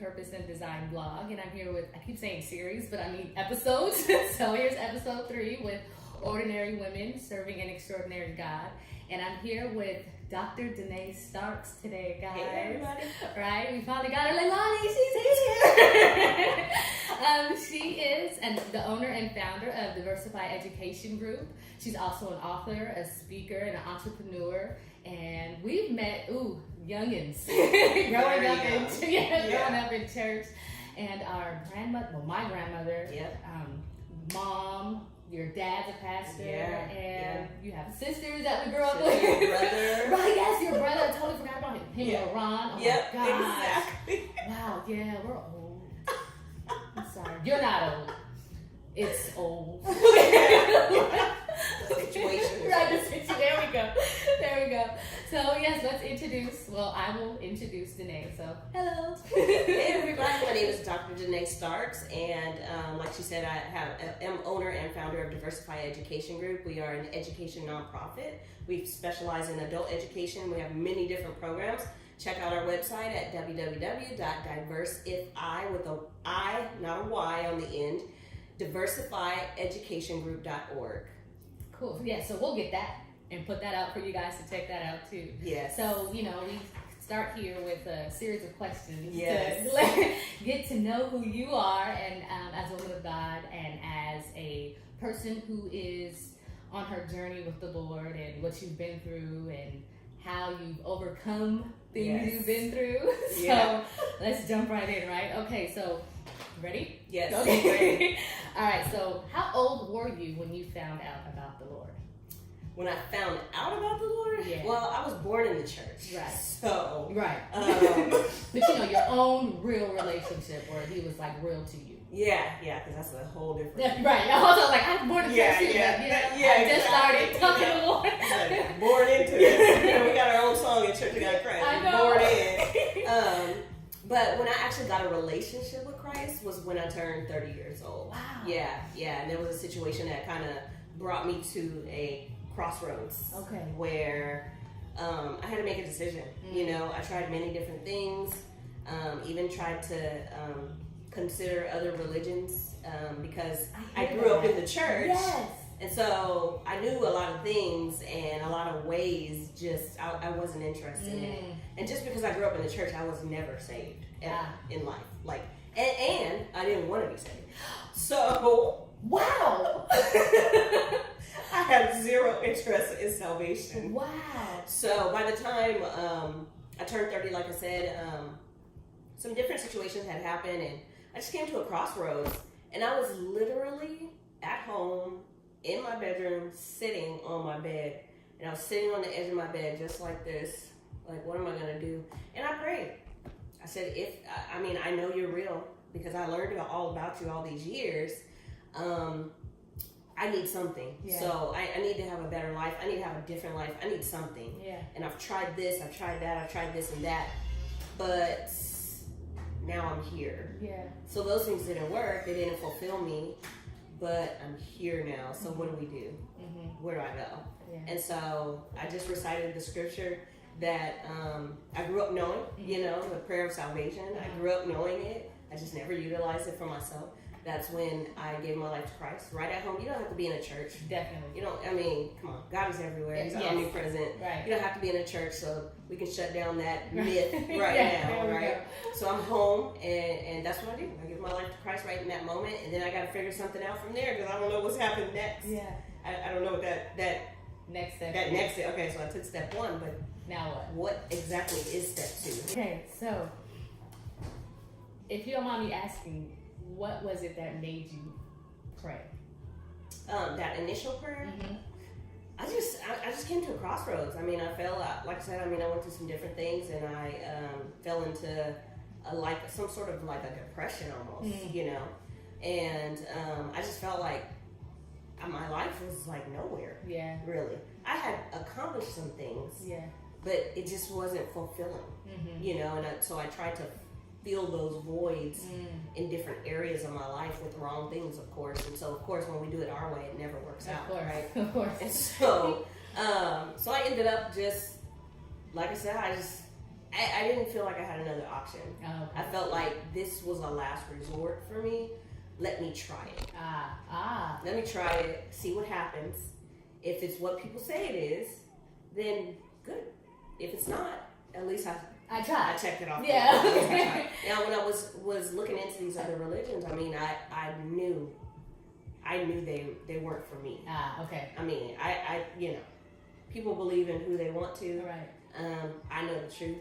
Purpose, and Design blog, and I'm here with, I keep saying series, but I mean episodes. So here's episode 3 with Ordinary Women Serving an Extraordinary God. And I'm here with Dr. Dene Starks today, guys. Hey, everybody. Right? We finally got her. Leilani, she's here. She is the owner and founder of Diversif-I Education Group. She's also an author, a speaker, and an entrepreneur. And we've met, youngins. growing up in church. And our grandmother, my grandmother, mom, your dad's a pastor, and you have sisters that we grew up with. Your brother. Right, yes, your brother. I totally forgot about him. Or Ron. Oh my gosh. Exactly. Wow, yeah, we're old. I'm sorry. You're not old. It's old. The situation. Right, there we go. So, yes, let's introduce, I will introduce Dene. So, hello. Hey, everybody. My name is Dr. Dene Starks, and like she said, I am owner and founder of Diversif-I Education Group. We are an education nonprofit. We specialize in adult education. We have many different programs. Check out our website at www.diversifi, with a I, not a Y on the end, diversifieducationgroup.org. Cool. Yeah, so we'll get that and put that out for you guys to check that out too. Yes. So, we start here with a series of questions Yes. to get to know who you are, and as a woman of God, and as a person who is on her journey with the Lord, and what you've been through, and how you've overcome things you've been through. So let's jump right in, right? Okay, so ready? Yes. Okay. Ready. All right, so how old were you when you found out about the Lord? When I found out about the Lord? Yeah. Well, I was born in the church. Right. So. Right. But your own real relationship where he was like real to you. Yeah, because that's a whole different. Right. I was like, I was born in the church. I just started talking to the Lord. Born into it. We got our own song in church. We got Christ. I know. Born in. But when I actually got a relationship with Christ was when I turned 30 years old. Wow. Yeah. And there was a situation that kind of brought me to a crossroads. Okay. Where I had to make a decision. I tried many different things. Even tried to consider other religions because I grew up in the church. Yes. And so I knew a lot of things and a lot of ways, just I wasn't interested in it. And just because I grew up in the church, I was never saved in life. And I didn't want to be saved. So, wow. I had zero interest in salvation. Wow. So by the time I turned 30, like I said, some different situations had happened, and I just came to a crossroads, and I was literally at home in my bedroom, sitting on my bed, and I was sitting on the edge of my bed just like this, like, what am I going to do? And I prayed. I said, I know you're real, because I learned all about you all these years. I need something. Yeah. So I need to have a better life. I need to have a different life. I need something. Yeah. And I've tried this, I've tried that, I've tried this and that, but now I'm here. Yeah. So those things didn't work. They didn't fulfill me, but I'm here now. So what do we do? Where do I go? Yeah. And so I just recited the scripture that I grew up knowing, the prayer of salvation. I grew up knowing it. I just never utilized it for myself. That's when I gave my life to Christ. Right at home. You don't have to be in a church. Definitely. Come on. God is everywhere. He's omnipresent. Right. You don't have to be in a church, so we can shut down that myth now, right? So I'm home, and that's what I do. I give my life to Christ right in that moment, and then I got to figure something out from there, because I don't know what's happened next. Yeah. I don't know what that next step. Okay, so I took step 1, but now what? What exactly is step 2? Okay, so if you don't mind me asking, what was it that made you pray? That initial prayer? I just came to a crossroads. I fell out. Like I said, I went through some different things, and I fell into some sort of like a depression almost, and I just felt like my life was like nowhere. Yeah. Really. I had accomplished some things. Yeah. But it just wasn't fulfilling. And so I tried to fill those voids in different areas of my life with the wrong things, of course. And so, of course, when we do it our way, it never works out, right? Of course. And so, so I ended up just, like I said, I just I didn't feel like I had another option. Oh, okay. I felt like this was a last resort for me. Let me try it. Let me try it, see what happens. If it's what people say it is, then good. If it's not, at least I tried. I checked it off. Yeah. Now, when I was looking into these other religions, I mean, I knew they weren't for me. Okay. I mean, I people believe in who they want to. Right. I know the truth,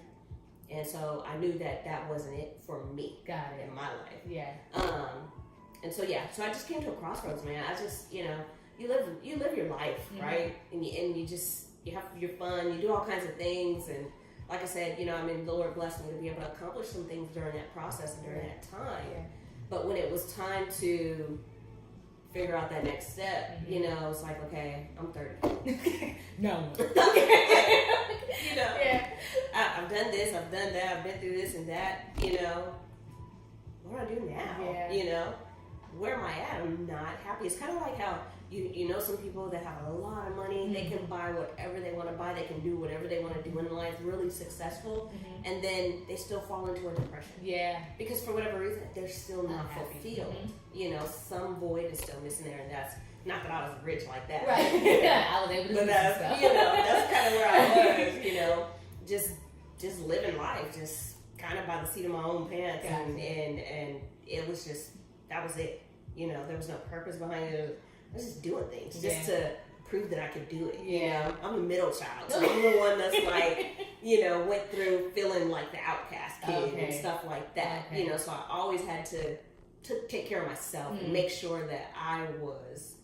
and so I knew that wasn't it for me. Got it. In my life. Yeah. And so so I just came to a crossroads, man. I just you live your life, right? And you have your fun. You do all kinds of things, and like I said, I mean, the Lord blessed me to be able to accomplish some things during that process and during that time. Yeah. But when it was time to figure out that next step, it's like, okay, I'm 30. No. Yeah. I've done this, I've done that, I've been through this and that, what do I do now? Yeah. Where am I at? I'm not happy. It's kind of like how you know some people that have a lot of money, they can buy whatever they want to buy, they can do whatever they want to do in life, really successful, and then they still fall into a depression. Yeah. Because for whatever reason, they're still not Unhappy. fulfilled. Some void is still missing there, and that's not that I was rich like that. Right. Yeah, I was able to do that's stuff. That's kind of where I was. Just living life, just kind of by the seat of my own pants, and it was just that was it. There was no purpose behind it. I was just doing things just to prove that I could do it. Yeah. I'm the middle child, so I'm the one that's like, went through feeling like the outcast kid and stuff like that. Okay. So I always had to take care of myself and make sure that I was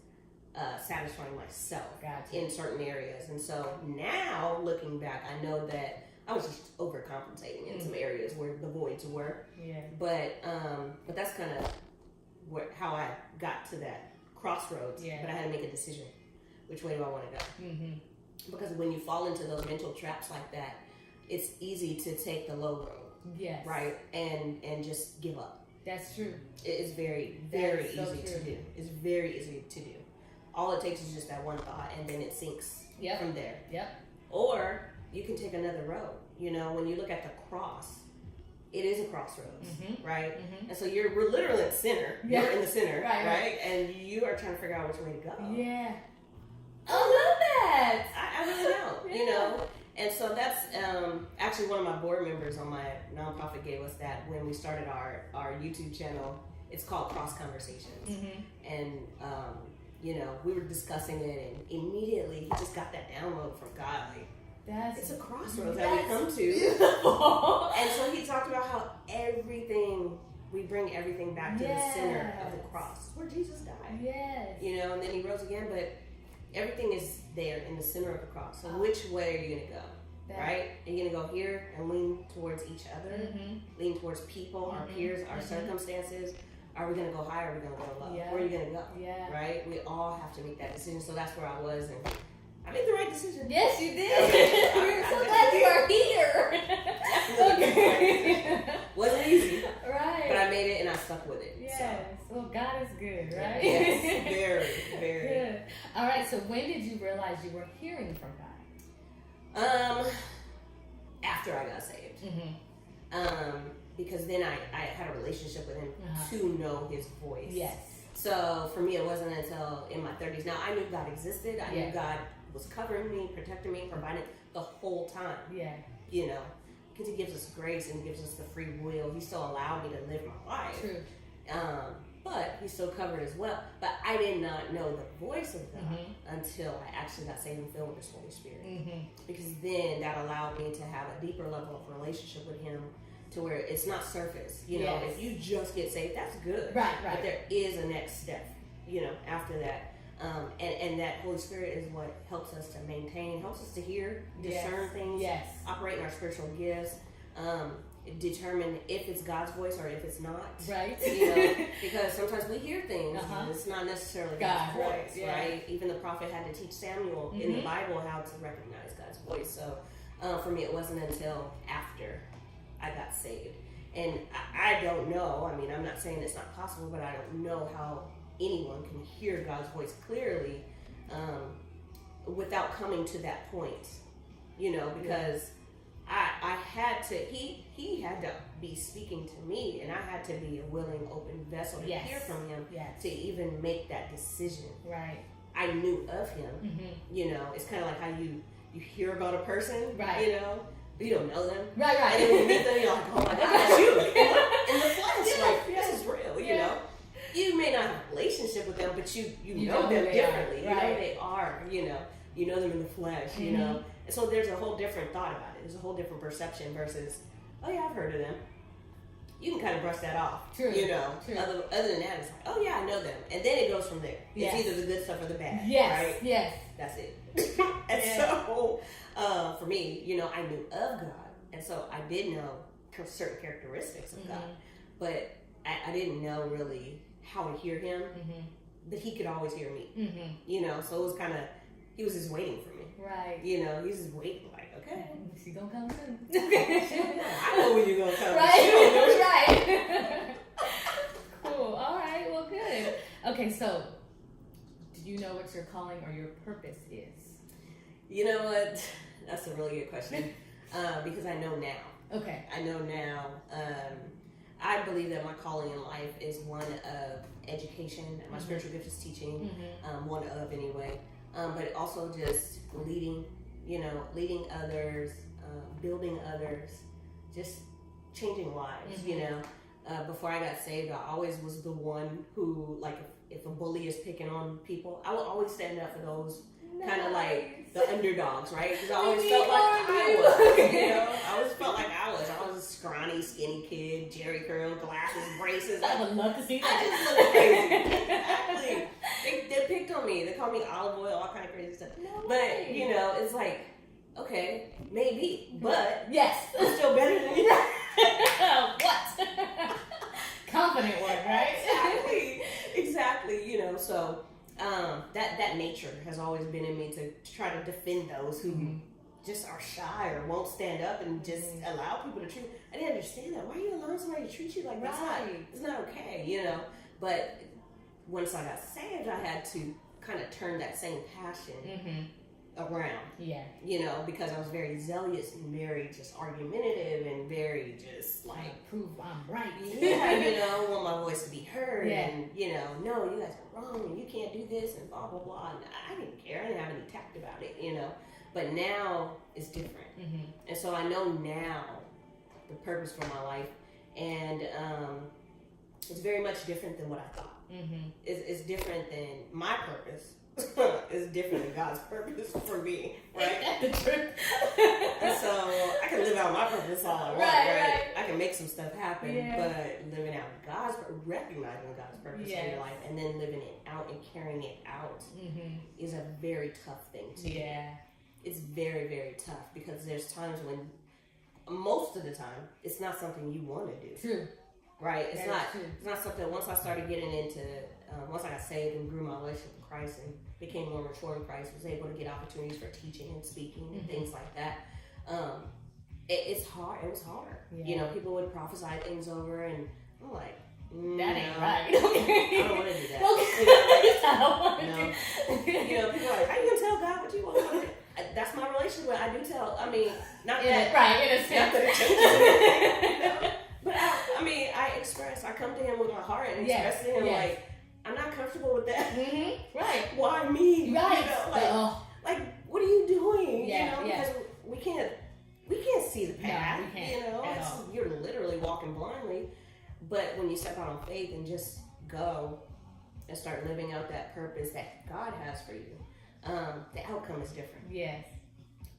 satisfying myself in certain areas. And so now looking back, I know that I was just overcompensating in some areas where the voids were. Yeah. But that's kind of how I got to that crossroads. Yeah. But I had to make a decision. Which way do I want to go? Because when you fall into those mental traps like that, it's easy to take the low road. Yes. Right? And just give up. That's true. It is very, very so easy true. to do. It's very easy to do. All it takes is just that one thought, and then it sinks from there. Yep. Or you can take another road. When you look at the cross, it is a crossroads, right? And so we're literally in the center. Yeah. You're in the center, right? And you are trying to figure out which way to go. Yeah. I love that. I really know, And so that's actually one of my board members on my nonprofit gave us that when we started our YouTube channel. It's called Cross Conversations. And, we were discussing it, and immediately he just got that download from God. Like, it's a crossroads that we come to. Beautiful. And so he talked about how we bring everything back to the center of the cross, where Jesus died. Yes. And then he rose again, but everything is there in the center of the cross. So which way are you going to go? Right? Are you going to go here and lean towards each other? Lean towards people, our peers, our circumstances? Are we going to go high or are we going to go low? Yeah. Where are you going to go? Yeah. Right? We all have to make that decision. So that's where I was, and I made the right decision. Yes, you did. We're so glad you are here. Okay. Wasn't easy. Right. But I made it and I stuck with it. Yes. So. Well, God is good, right? Yes. Very, very. Good. All right. So when did you realize you were hearing from God? After I got saved. Because then I had a relationship with him to know his voice. Yes. So for me, it wasn't until in my 30s. Now, I knew God existed. I knew God was covering me, protecting me, providing the whole time. Yeah. Because he gives us grace and gives us the free will. He still allowed me to live my life. True. But he still covered as well. But I did not know the voice of God until I actually got saved and filled with his Holy Spirit. Because then that allowed me to have a deeper level of relationship with him, to where it's not surface. If you just get saved, that's good. Right. But there is a next step, after that. And that Holy Spirit is what helps us to maintain, helps us to hear, discern things, operate in our spiritual gifts, determine if it's God's voice or if it's not. Right. Because sometimes we hear things and it's not necessarily God's voice, right? Even the prophet had to teach Samuel in the Bible how to recognize God's voice. So for me, it wasn't until after I got saved. And I don't know, I mean, I'm not saying it's not possible, but I don't know how anyone can hear God's voice clearly without coming to that point, because I had to, he had to be speaking to me, and I had to be a willing, open vessel to hear from him to even make that decision. Right. I knew of him. You know, it's kind of like how you hear about a person, right? You know, but you don't know them, right? And then when you meet them, you're like, oh my God, that's you in the flesh. Like, this is real. You know, you may not have a relationship with them, but you know them differently. You know who they are. You know them in the flesh. You know, and so there's a whole different thought about it. There's a whole different perception versus, oh yeah, I've heard of them. You can kind of brush that off. True. You know, True. Other than that, it's like, oh yeah, I know them, and then it goes from there. It's either the good stuff or the bad. Right? Yes. That's it. And so, for me, you know, I knew of God, and so I did know certain characteristics of God, but I didn't know really how to hear Him. That He could always hear me. You know, so it was kind of, He was just waiting for me. Right. You know, He's just waiting, like, okay, she gonna come soon. I know when you're gonna come. Right. Right. Cool. All right. Well, good. Okay, so do you know what your calling or your purpose is? You know what? That's a really good question. Because I know now. Okay. I know now. I believe that my calling in life is one of education. My spiritual gift is teaching. One of, anyway. But also just leading, you know, leading others, building others, just changing lives, you know. Before I got saved, I always was the one who, like, if a bully is picking on people, I would always stand up for those kind of like the underdogs, right? Because I always felt like I was, you know. I always felt like I was a scrawny, skinny kid, Jerry curl, glasses, braces. I would love to see that. I just look crazy. Exactly. They picked on me. They called me olive oil, all kind of crazy stuff. But, you know, it's like, okay, maybe, but yes, I'm still better than you. What? Confident word, right? Exactly. You know, so that nature has always been in me to try to defend those who just are shy or won't stand up and just allow people to treat. I didn't understand that. Why are you allowing somebody to treat you like that? It's not okay, you know. But once I got saved, I had to kind of turn that same passion around. Yeah. You know, because I was very zealous and very just argumentative and very just like prove I'm right. Yeah, you know, want my voice to be heard and, you know, no, you guys are wrong and you can't do this and blah, blah, blah. And I didn't care. I didn't have any tact about it, you know. But now it's different. And so I know now the purpose for my life. And it's very much different than what I thought. It's different than my purpose. It's different than God's purpose for me, right? That's the truth. And so I can live out my purpose all I want, right? I can make some stuff happen, but living out God's, recognizing God's purpose in your life, and then living it out and carrying it out is a very tough thing to do. It's very, very tough because there's times when, most of the time, it's not something you want to do. True. Right? It's not something. Once I started getting into, once I got saved and grew my relationship with Christ and became more mature in Christ, was able to get opportunities for teaching and speaking and things like that. It's hard. It was hard. You know, people would prophesy things over, and I'm like, that ain't right. I don't want to do that. I don't want to do. You know, people are like, how you gonna tell God what you want? That's my relationship. I do tell. I mean, not that right in a sense. Not that it changes anything, you know? But I mean, I come to Him with my heart and express to Him like, I'm not comfortable with that. Right. Why me? Right. You know, like, what are you doing? Yeah. You know, because we can't see the path. No, we can't. You know, you're literally walking blindly. But when you step out on faith and just go and start living out that purpose that God has for you, the outcome is different. Yes.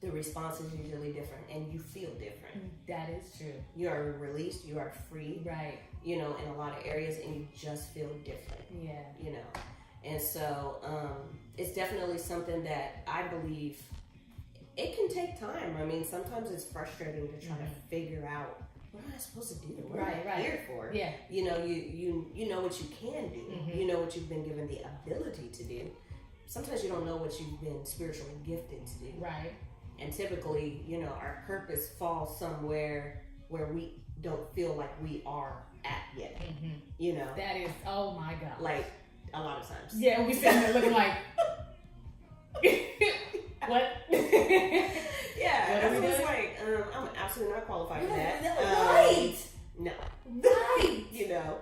The response is usually different, and you feel different. That is true. You are released, you are free. Right. You know, in a lot of areas, and you just feel different. Yeah. You know, and so it's definitely something that I believe it can take time. I mean, sometimes it's frustrating to try to figure out what am I supposed to do? What am I here for? Yeah. You know, you know what you can do. You know what you've been given the ability to do. Sometimes you don't know what you've been spiritually gifted to do. Right. And typically, you know, our purpose falls somewhere where we don't feel like we are at yet. You know? That is, oh my God. Like, a lot of times. Yeah, we sitting there looking like, what? Yeah, that's what it's like. I'm absolutely not qualified for that. Right. No. Right. You know,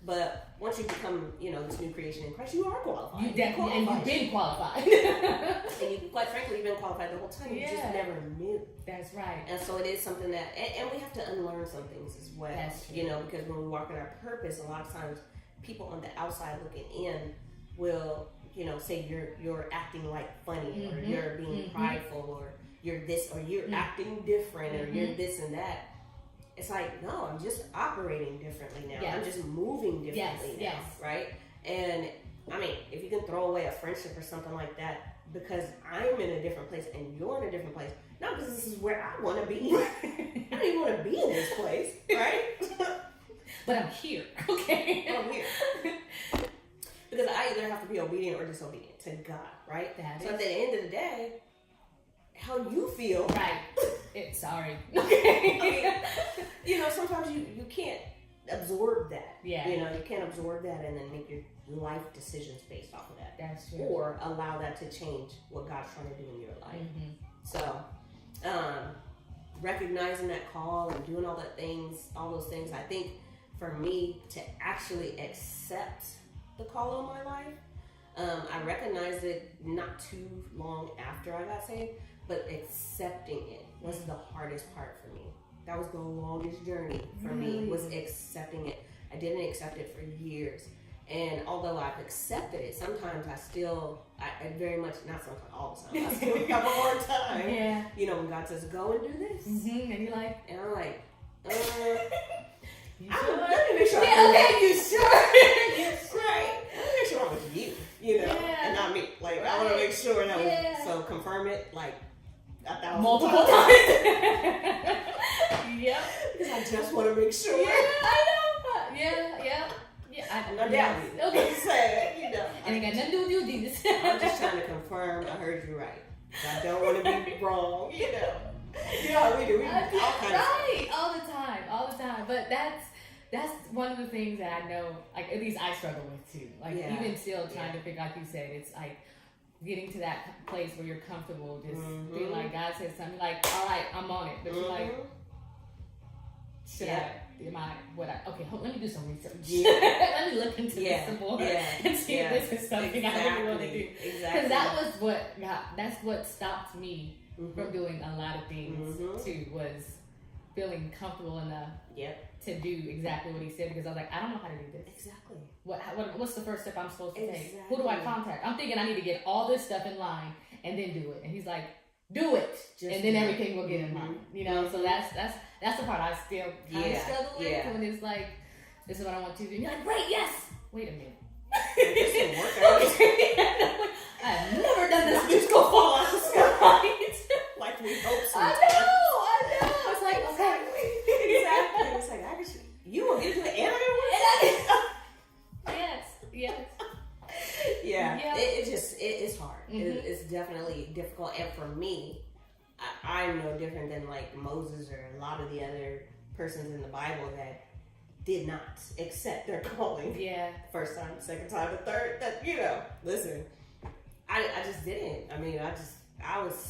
but once you become, you know, this new creation in Christ, you are qualified. You definitely, and you've been qualified. And you, quite frankly, you've been qualified the whole time. You just never knew. That's right. And so it is something that, and we have to unlearn some things as well. That's true. You know, because when we walk in our purpose, a lot of times people on the outside looking in will, you know, say you're acting like funny, or you're being prideful, or you're this, or you're acting different, or you're this and that. It's like, no, I'm just operating differently now. Yes. I'm just moving differently now, right? And I mean, if you can throw away a friendship or something like that because I'm in a different place and you're in a different place, not because this is where I want to be. I don't even want to be in this place, right? But I'm here, okay? I'm here. Because I either have to be obedient or disobedient to God, right? So at the end of the day, how you feel. Right. Sorry. I mean, you know, sometimes you can't absorb that. Yeah. You know, you can't absorb that and then make your life decisions based off of that. That's true. Or allow that to change what God's trying to do in your life. So, recognizing that call and doing all those things, I think for me to actually accept the call on my life, I recognized it not too long after I got saved, but accepting it was the hardest part for me. That was the longest journey for me, was accepting it. I didn't accept it for years. And although I've accepted it, sometimes I very much, not sometimes, all the time, I still have a hard time. Yeah. You know, when God says, go and do this. And you're like, and I'm like, you let sure? me make sure Yeah, okay, you sure? Right. Let me make sure I'm with you know, and not me. Like, I want to make sure that so confirm it, like, 1,000 multiple times. Yep. Because I just want to make sure. Yeah, I know. Yeah. I'm not doubting you. Okay. I'm saying, you know. And it got nothing to do with you, Jesus. I'm just trying to confirm I heard you right. I don't want to be wrong, you know. You know how we do. We do all kinds of stuff. All the time. But that's one of the things that I know, like, at least I struggle with too. Like, even still trying to figure, like you said, it's like getting to that place where you're comfortable, just being like, God says something, like, all right, I'm on it. But you're like, okay, let me do some research. Let me look into this some more and see if this is something I really want to do. Because that's what stopped me from doing a lot of things too, was feeling comfortable enough to do exactly what he said, because I was like, I don't know how to do this. Exactly. What's the first step I'm supposed to take? Who do I contact? I'm thinking I need to get all this stuff in line and then do it. And he's like, do it, and then everything will get in line. You know, so that's the part I still kind of struggle with, when it's like, this is what I want to do. And you're like, great, yes. Wait a minute. I've never done this musical fall out the sky. Like we hope so. I know. It's like, okay. Exactly. It's like, you will get to the end of it. Yes. Yeah. It's hard. It's definitely difficult. And for me, I'm no different than like Moses or a lot of the other persons in the Bible that did not accept their calling. Yeah. First time, second time, the third. That, you know, listen, I just didn't. I mean, I just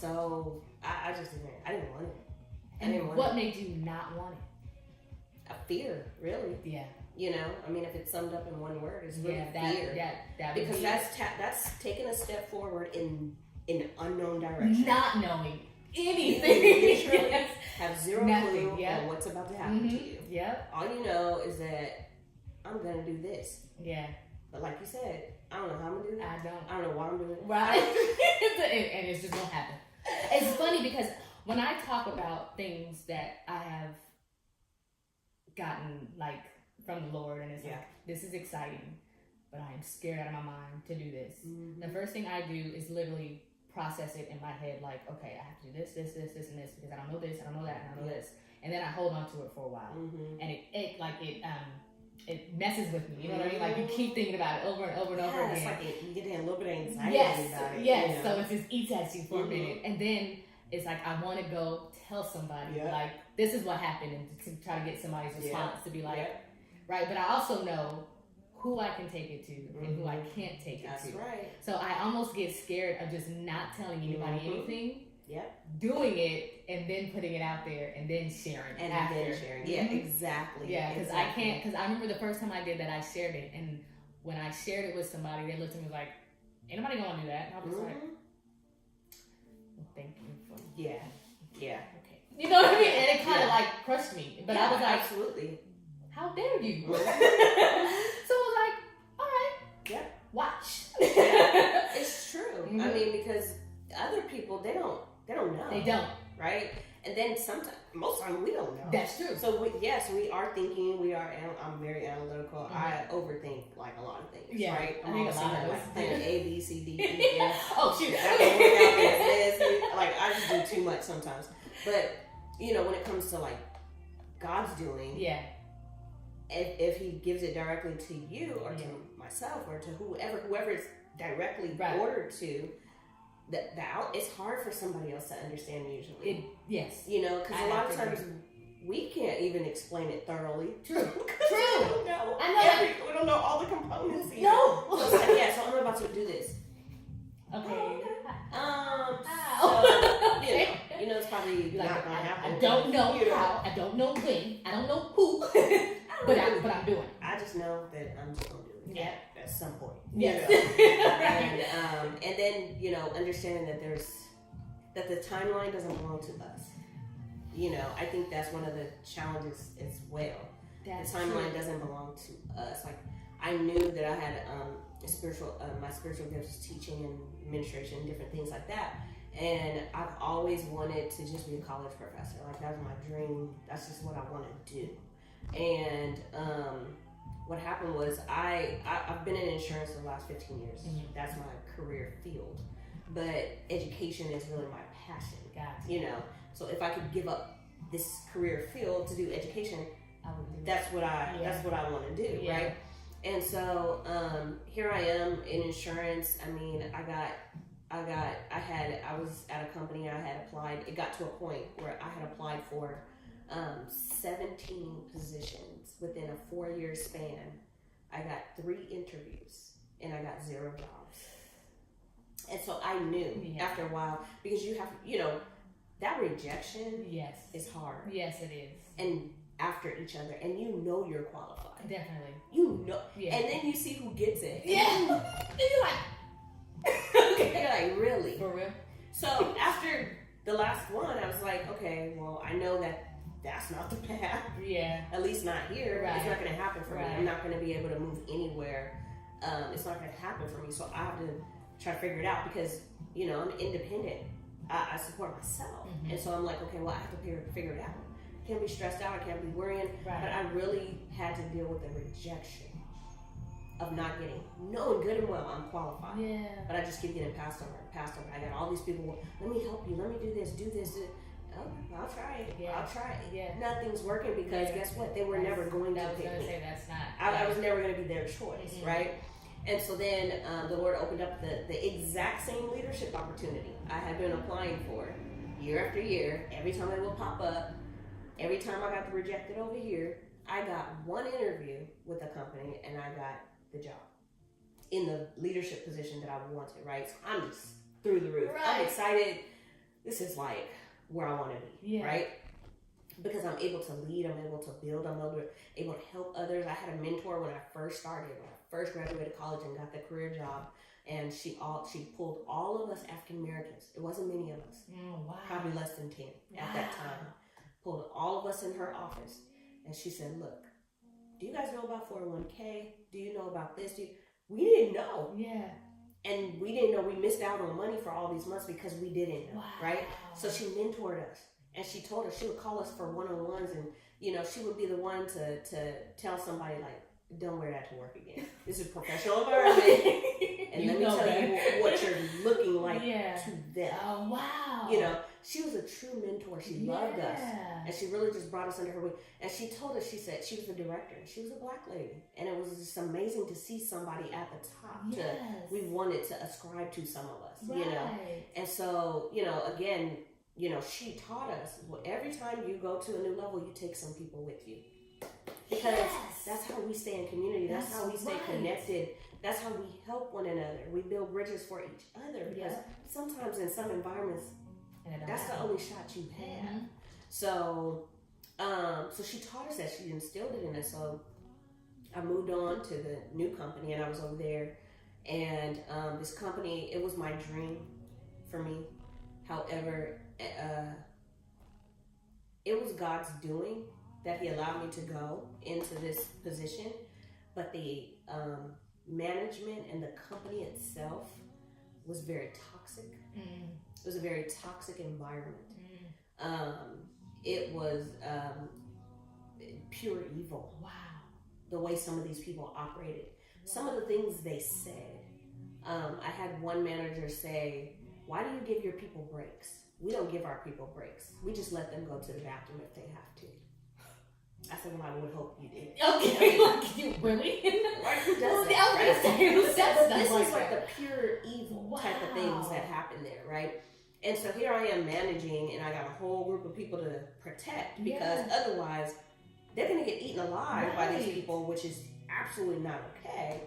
didn't. I didn't want it. And what made you not want it? A fear, really. Yeah. You know, I mean, if it's summed up in one word, it's really fear. Because that's taking a step forward in an unknown direction. Not knowing anything. Yes. Have zero clue on what's about to happen to you. Yep. All you know is that I'm going to do this. Yeah. But like you said, I don't know how I'm going to do that. I don't know why I'm doing it. Right. And it's just going to happen. It's funny because when I talk about things that I have gotten, like, from the Lord, and it's like, this is exciting, but I am scared out of my mind to do this. The first thing I do is literally process it in my head, like, okay, I have to do this, and this, because I don't know this, I don't know that, and I don't know this. And then I hold on to it for a while. And it messes with me, you know what I mean? Like, you keep thinking about it over and over and over again. It's like you get a little bit of anxiety about it. Yes, so it just eats at you for a minute. And then it's like, I want to go tell somebody, like, this is what happened, and to try to get somebody's response to be like, right? But I also know who I can take it to and who I can't take it to. That's right. So I almost get scared of just not telling anybody anything, doing it and then putting it out there and then sharing and after. then sharing. Yeah, exactly. Yeah, because exactly. I can't. Because I remember the first time I did that, I shared it, and when I shared it with somebody, they looked at me like, "Ain't nobody gonna do that." And I was like, well, "Thank you for yeah." Okay, you know what I mean? And it kind of like crushed me, but I was like, absolutely. How dare you? So I was like, all right, watch. It's true. I mean, because other people they don't know. They don't, right? And then most of the time we don't know. That's true. So we are thinking. I'm very analytical. I overthink like a lot of things. Yeah, right. I think a lot of us. Like plan A, B, C, D, E, F. Oh shoot! That don't work out this. Like I just do too much sometimes. But when it comes to like God's doing, if He gives it directly to you or to myself or to whoever it's directly ordered to. It's hard for somebody else to understand usually. Yes. Because a lot of times we can't even explain it thoroughly. True. We don't know. We don't know all the components. Either. No. So it's like, so I'm about to do this. Okay. So, it's probably not going to happen. I don't know how. I don't know when. I don't know who. but I'm doing. I just know that I'm just going to do it. Yeah. At some point. Yes. And then, understanding that the timeline doesn't belong to us. I think that's one of the challenges as well. The timeline doesn't belong to us. Like I knew that I had my spiritual gifts, teaching and administration, and different things like that. And I've always wanted to just be a college professor. Like that was my dream. That's just what I want to do. And what happened was I've been in insurance for the last 15 years. That's my career field. But education is really my passion. Gotcha. So if I could give up this career field to do education, I would do that's what I want to do, right? And so here I am in insurance. I mean, I was at a company. I had applied. It got to a point where I had applied for 17 positions within a 4-year span. I got 3 interviews and I got 0 jobs. And so I knew after a while, because you have, that rejection is hard. Yes, it is. And after each other, and you're qualified. Definitely. And then you see who gets it. Yeah. And you're like, you're like, really? For real? So after the last one, I was like, okay, well, I know that's not the path. Yeah. At least not here. Right. It's not going to happen for me. I'm not going to be able to move anywhere. It's not going to happen for me. So I have to try to figure it out because, I'm independent. I support myself. And so I'm like, okay, well, I have to figure it out. I can't be stressed out. I can't be worrying. Right. But I really had to deal with the rejection of not getting, knowing good and well I'm qualified. Yeah. But I just keep getting passed over. I got all these people, let me help you. Let me do this. Oh, I'll try it. I'll try it. Yeah. Nothing's working because guess what? They were never going to pick me. That's not. I was never going to be their choice, right? And so then the Lord opened up the exact same leadership opportunity I had been applying for year after year. Every time it would pop up, every time I got rejected over here, I got one interview with a company and I got the job in the leadership position that I wanted, right? So I'm just through the roof. Right. I'm excited. This is like where I want to be, right? Because I'm able to lead, I'm able to build, I'm able to help others. I had a mentor when I first started, when I first graduated college and got the career job, and she pulled all of us African Americans. It wasn't many of us, probably less than 10 at that time. Pulled all of us in her office, and she said, "Look, do you guys know about 401k? Do you know about this? We didn't know." Yeah. And we didn't know. We missed out on money for all these months because we didn't know, right? So she mentored us. And she told us she would call us for one-on-ones, and she would be the one to tell somebody like, "Don't wear that to work again. This is a professional environment, and let me tell you what you're looking like to them." Oh wow! She was a true mentor. She loved us, and she really just brought us under her wing. And she told us, she said she was the director. She was a Black lady, and it was just amazing to see somebody at the top. We wanted to ascribe to some of us, And so, again. She taught us, every time you go to a new level, you take some people with you. Because that's how we stay in community. That's how we stay connected. That's how we help one another. We build bridges for each other. Because sometimes in some environments, That's the only shot you have. So, so she taught us that. She instilled it in us. So I moved on to the new company, and I was over there. And this company, it was my dream for me. However, it was God's doing that He allowed me to go into this position. But the management and the company itself was very toxic. It was a very toxic environment. It was pure evil. Wow. The way some of these people operated. Some of the things they said. I had one manager say, "Why do you give your people breaks? We don't give our people breaks. We just let them go to the bathroom if they have to." I said, "Well, I would hope you did." Okay, like you really? Like, who does that? I was gonna say, who says stuff This like is like that? the pure evil type of things that happen there, right? And so here I am managing, and I got a whole group of people to protect, because otherwise they're going to get eaten alive by these people, which is absolutely not okay.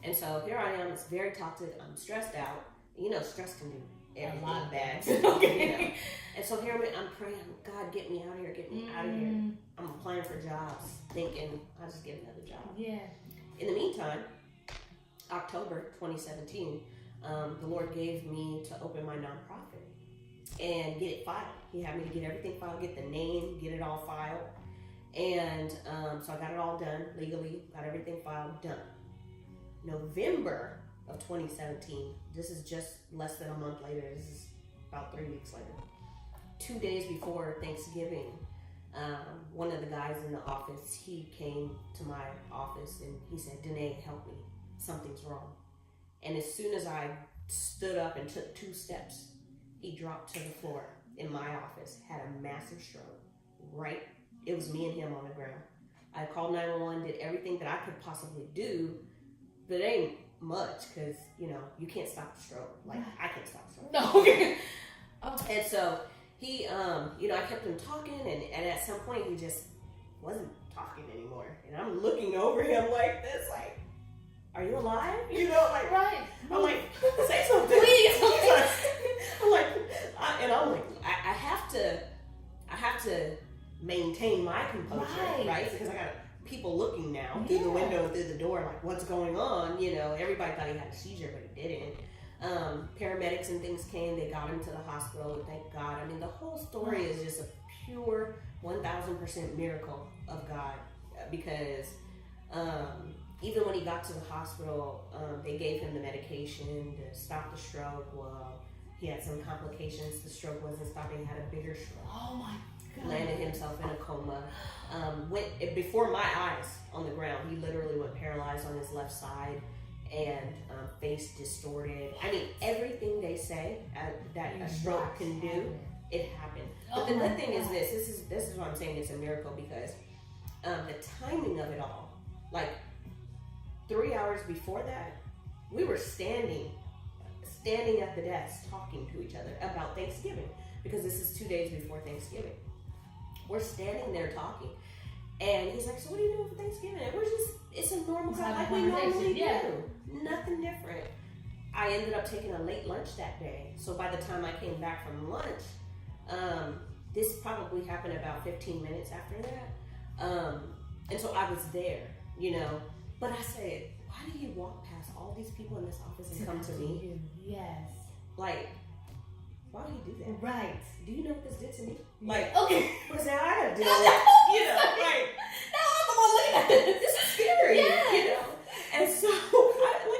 And so here I am. It's very toxic. I'm stressed out. You know, stress can do everything bad. Okay. You know? And so here I'm praying, God, get me out of here. Get me out of here. I'm applying for jobs, thinking I'll just get another job. Yeah. In the meantime, October 2017, the Lord gave me to open my nonprofit and get it filed. He had me to get everything filed, get the name, get it all filed. And so I got it all done legally, got everything filed, done. November of 2017, this is just less than a month later, this is about 3 weeks later. 2 days before Thanksgiving, one of the guys in the office, he came to my office and he said, "Dene, help me, something's wrong." And as soon as I stood up and took 2 steps, he dropped to the floor in my office, had a massive stroke, right? It was me and him on the ground. I called 911, did everything that I could possibly do, but it ain't much, because, you know, you can't stop the stroke. Like, I can't stop the stroke. No. And so he, you know, I kept him talking, and at some point he just wasn't talking anymore. And I'm looking over him like this, like, "Are you alive?" You know, like, right. I'm like, "Say something, please." I'm like, I have to maintain my composure, right? Because I got people looking now through the window and through the door, like, what's going on? You know, everybody thought he had a seizure, but he didn't. Paramedics and things came, they got him to the hospital, thank God. I mean, the whole story is just a pure 1000% miracle of God, because even when he got to the hospital, they gave him the medication to stop the stroke. Well, he had some complications. The stroke wasn't stopping, he had a bigger stroke. Oh my God. Landed himself in a coma. Went before my eyes on the ground. He literally went paralyzed on his left side, and face distorted. I mean, everything they say that a stroke can do, it happened. But the good thing is this is what I'm saying, it's a miracle, because the timing of it all, like 3 hours before that, we were standing at the desk talking to each other about Thanksgiving, because this is 2 days before Thanksgiving. We're standing there talking, and he's like, "So what are you doing for Thanksgiving?" And we're just, it's a normal time like we normally do. Nothing different. I ended up taking a late lunch that day. So by the time I came back from lunch, this probably happened about 15 minutes after that. And so I was there, you know. But I said, why do you walk past all these people in this office and come to me? Yes. Like, why would he do that? Right. Do you know what this did to me? Like, okay. Because now I gotta deal with, you know, like, now I'm the one looking at this. This is scary, Yeah. you know? And so,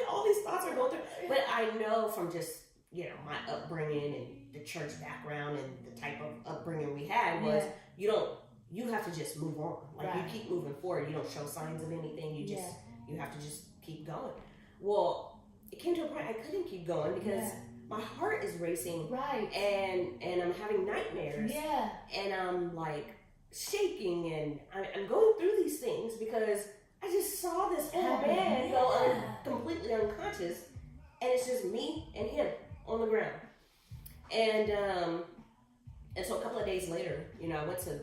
all these thoughts are going through. But I know from just, you know, my upbringing and the church background and the type of upbringing we had was, you have to just move on. Like, you keep moving forward. You don't show signs of anything. You just, you have to just keep going. Well, it came to a point I couldn't keep going because my heart is racing. Right. And I'm having nightmares. Yeah. And I'm like shaking, and I'm going through these things because I just saw this old man go completely unconscious, and it's just me and him on the ground. And so a couple of days later, you know, I went to,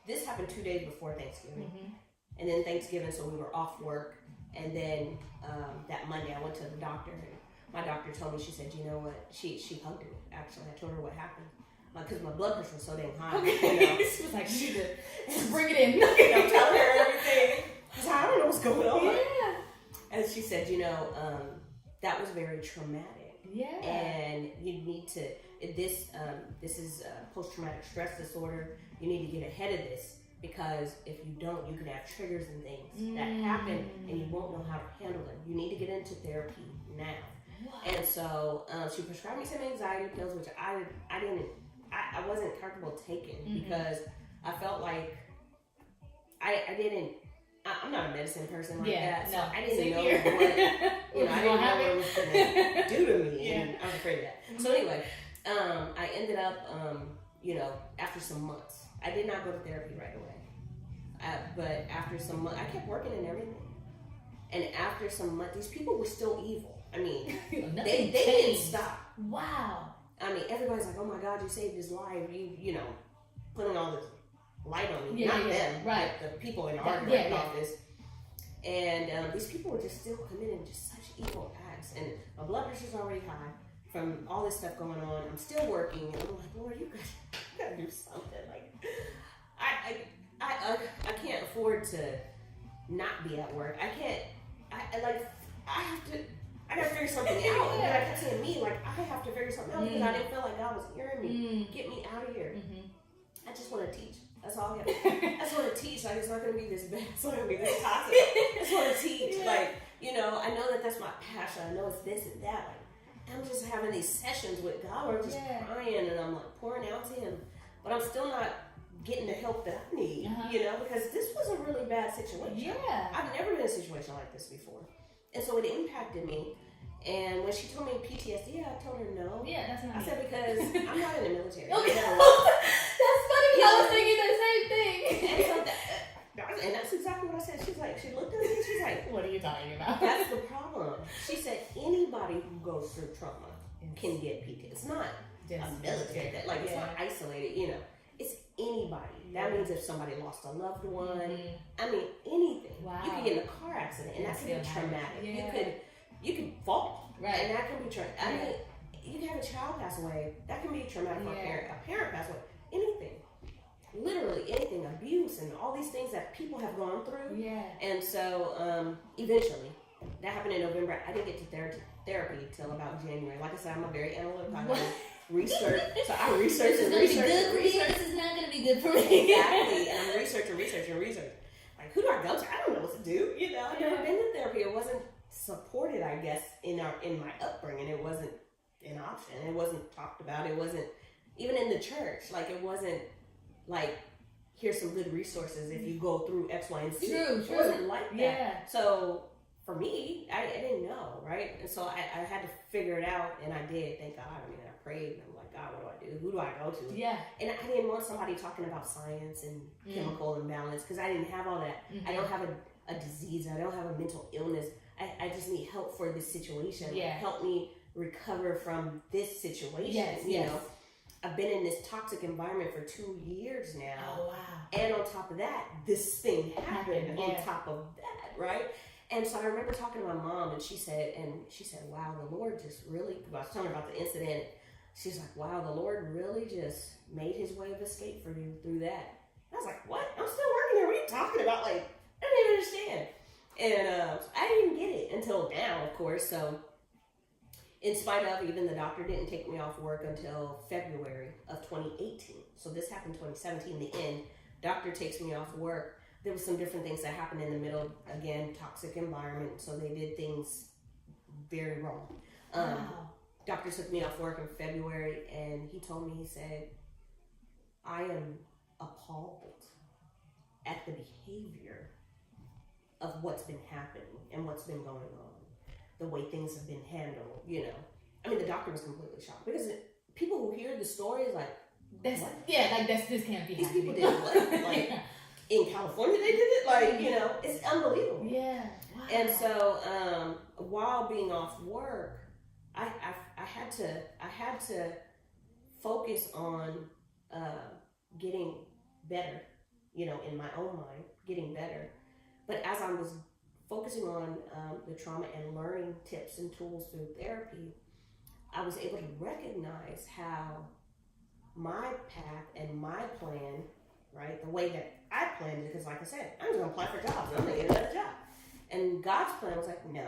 this happened 2 days before Thanksgiving. And then Thanksgiving, so we were off work. And then that Monday I went to the doctor, and my doctor told me, she said, you know what? She hugged me, actually. I told her what happened. Because my blood pressure was so dang high. Okay. You know? She was like, she just bring it in. I'm telling her everything. I was like, I don't know what's going on. Yeah. And she said, that was very traumatic. Yeah. And you need to, this is post-traumatic stress disorder. You need to get ahead of this, because if you don't, you can have triggers and things that happen and you won't know how to handle them. You need to get into therapy now. Wow. And so she prescribed me some anxiety pills, which I wasn't comfortable taking because I felt like I'm not a medicine person like that, so I didn't know what I didn't know what it was going to do to me, and I was afraid of that. So anyway, I ended up, after some months, I did not go to therapy right away, but after some months, I kept working and everything, and after some months, these people were still evil. I mean, they didn't stop. Wow. I mean, everybody's like, "Oh my God, you saved his life!" You putting all this light on me, not them, right? But the people in our direct office. And these people were just still committing just such evil acts. And my blood pressure's already high from all this stuff going on. I'm still working, and I'm like, Lord, you gotta do something. Like, I can't afford to not be at work. I gotta figure something out. And I kept saying me, like, I have to figure something out because I didn't feel like God was hearing me. Get me out of here. I just want to teach. That's all I got. I just want to teach. Like, it's not going to be this bad. It's not going to be this toxic. I just want to teach. Like, I know that that's my passion. I know it's this and that. Like, I'm just having these sessions with God where I'm just crying and I'm like pouring out to Him. But I'm still not getting the help that I need, because this was a really bad situation. Yeah. I've never been in a situation like this before. And so it impacted me. And when she told me PTSD, I told her no. Yeah, that's not I said, because I'm not in the military. Okay. That's funny because I was thinking the same thing. And that's exactly what I said. She's like, she looked at me and she's like, what are you talking about? That's the problem. She said, anybody who goes through trauma can get PTSD. It's not a military, it's not isolated, It's anybody. That means if somebody lost a loved one, I mean, anything. Wow. You could get in a car accident and that could be traumatic. Yeah. You could fall. Right. And that can be traumatic. I mean, you can have a child pass away. That can be traumatic for a parent. A parent pass away. Anything. Literally anything. Abuse and all these things that people have gone through. Yeah. And so, eventually, that happened in November. I didn't get to therapy till about January. Like I said, I'm a very analytical. I research. So I research and research. This is not going to be good for me. Exactly. And I'm research. Like, who do I go to? I don't know what to do. I've never been to therapy. It wasn't supported, I guess, in my upbringing. It wasn't an option. It wasn't talked about. It wasn't even in the church. Like, it wasn't like, here's some good resources if you go through X, Y, and Z. True. It wasn't like that. Yeah. So for me, I didn't know, right? And so I had to figure it out, and I did. Thank God. I mean, I prayed, and I'm like, God, what do I do? Who do I go to? Yeah. And I didn't want somebody talking about science and chemical imbalance, because I didn't have all that. I don't have a disease. I don't have a mental illness. I just need help for this situation. Yeah. Help me recover from this situation. Yes. I've been in this toxic environment for 2 years now. Oh, wow. And on top of that, this thing happened on top of that, right? And so I remember talking to my mom, and she said, wow, the Lord just really, I was telling her about the incident. She's like, wow, the Lord really just made His way of escape for you through that. I was like, what? I'm still working here. What are you talking about? Like, I don't even understand. And I didn't get it until now, of course. So in spite of, even the doctor didn't take me off work until February of 2018. So this happened 2017 in the end. Doctor takes me off work. There was some different things that happened in the middle. Again, toxic environment. So they did things very wrong. Wow. Doctor took me off work in February, and he told me, he said, I am appalled at the behavior of what's been happening and what's been going on, the way things have been handled, I mean, the doctor was completely shocked, because people who hear the stories, like, this can't be these happening. people did what? Like, in California they did it? Like, it's unbelievable. Yeah. Wow. And so, while being off work, I had to focus on getting better, in my own mind, getting better. But as I was focusing on the trauma and learning tips and tools through therapy, I was able to recognize how my path and my plan, right, the way that I planned it, because like I said, I'm just going to apply for jobs and I'm going to get another job. And God's plan was like, no,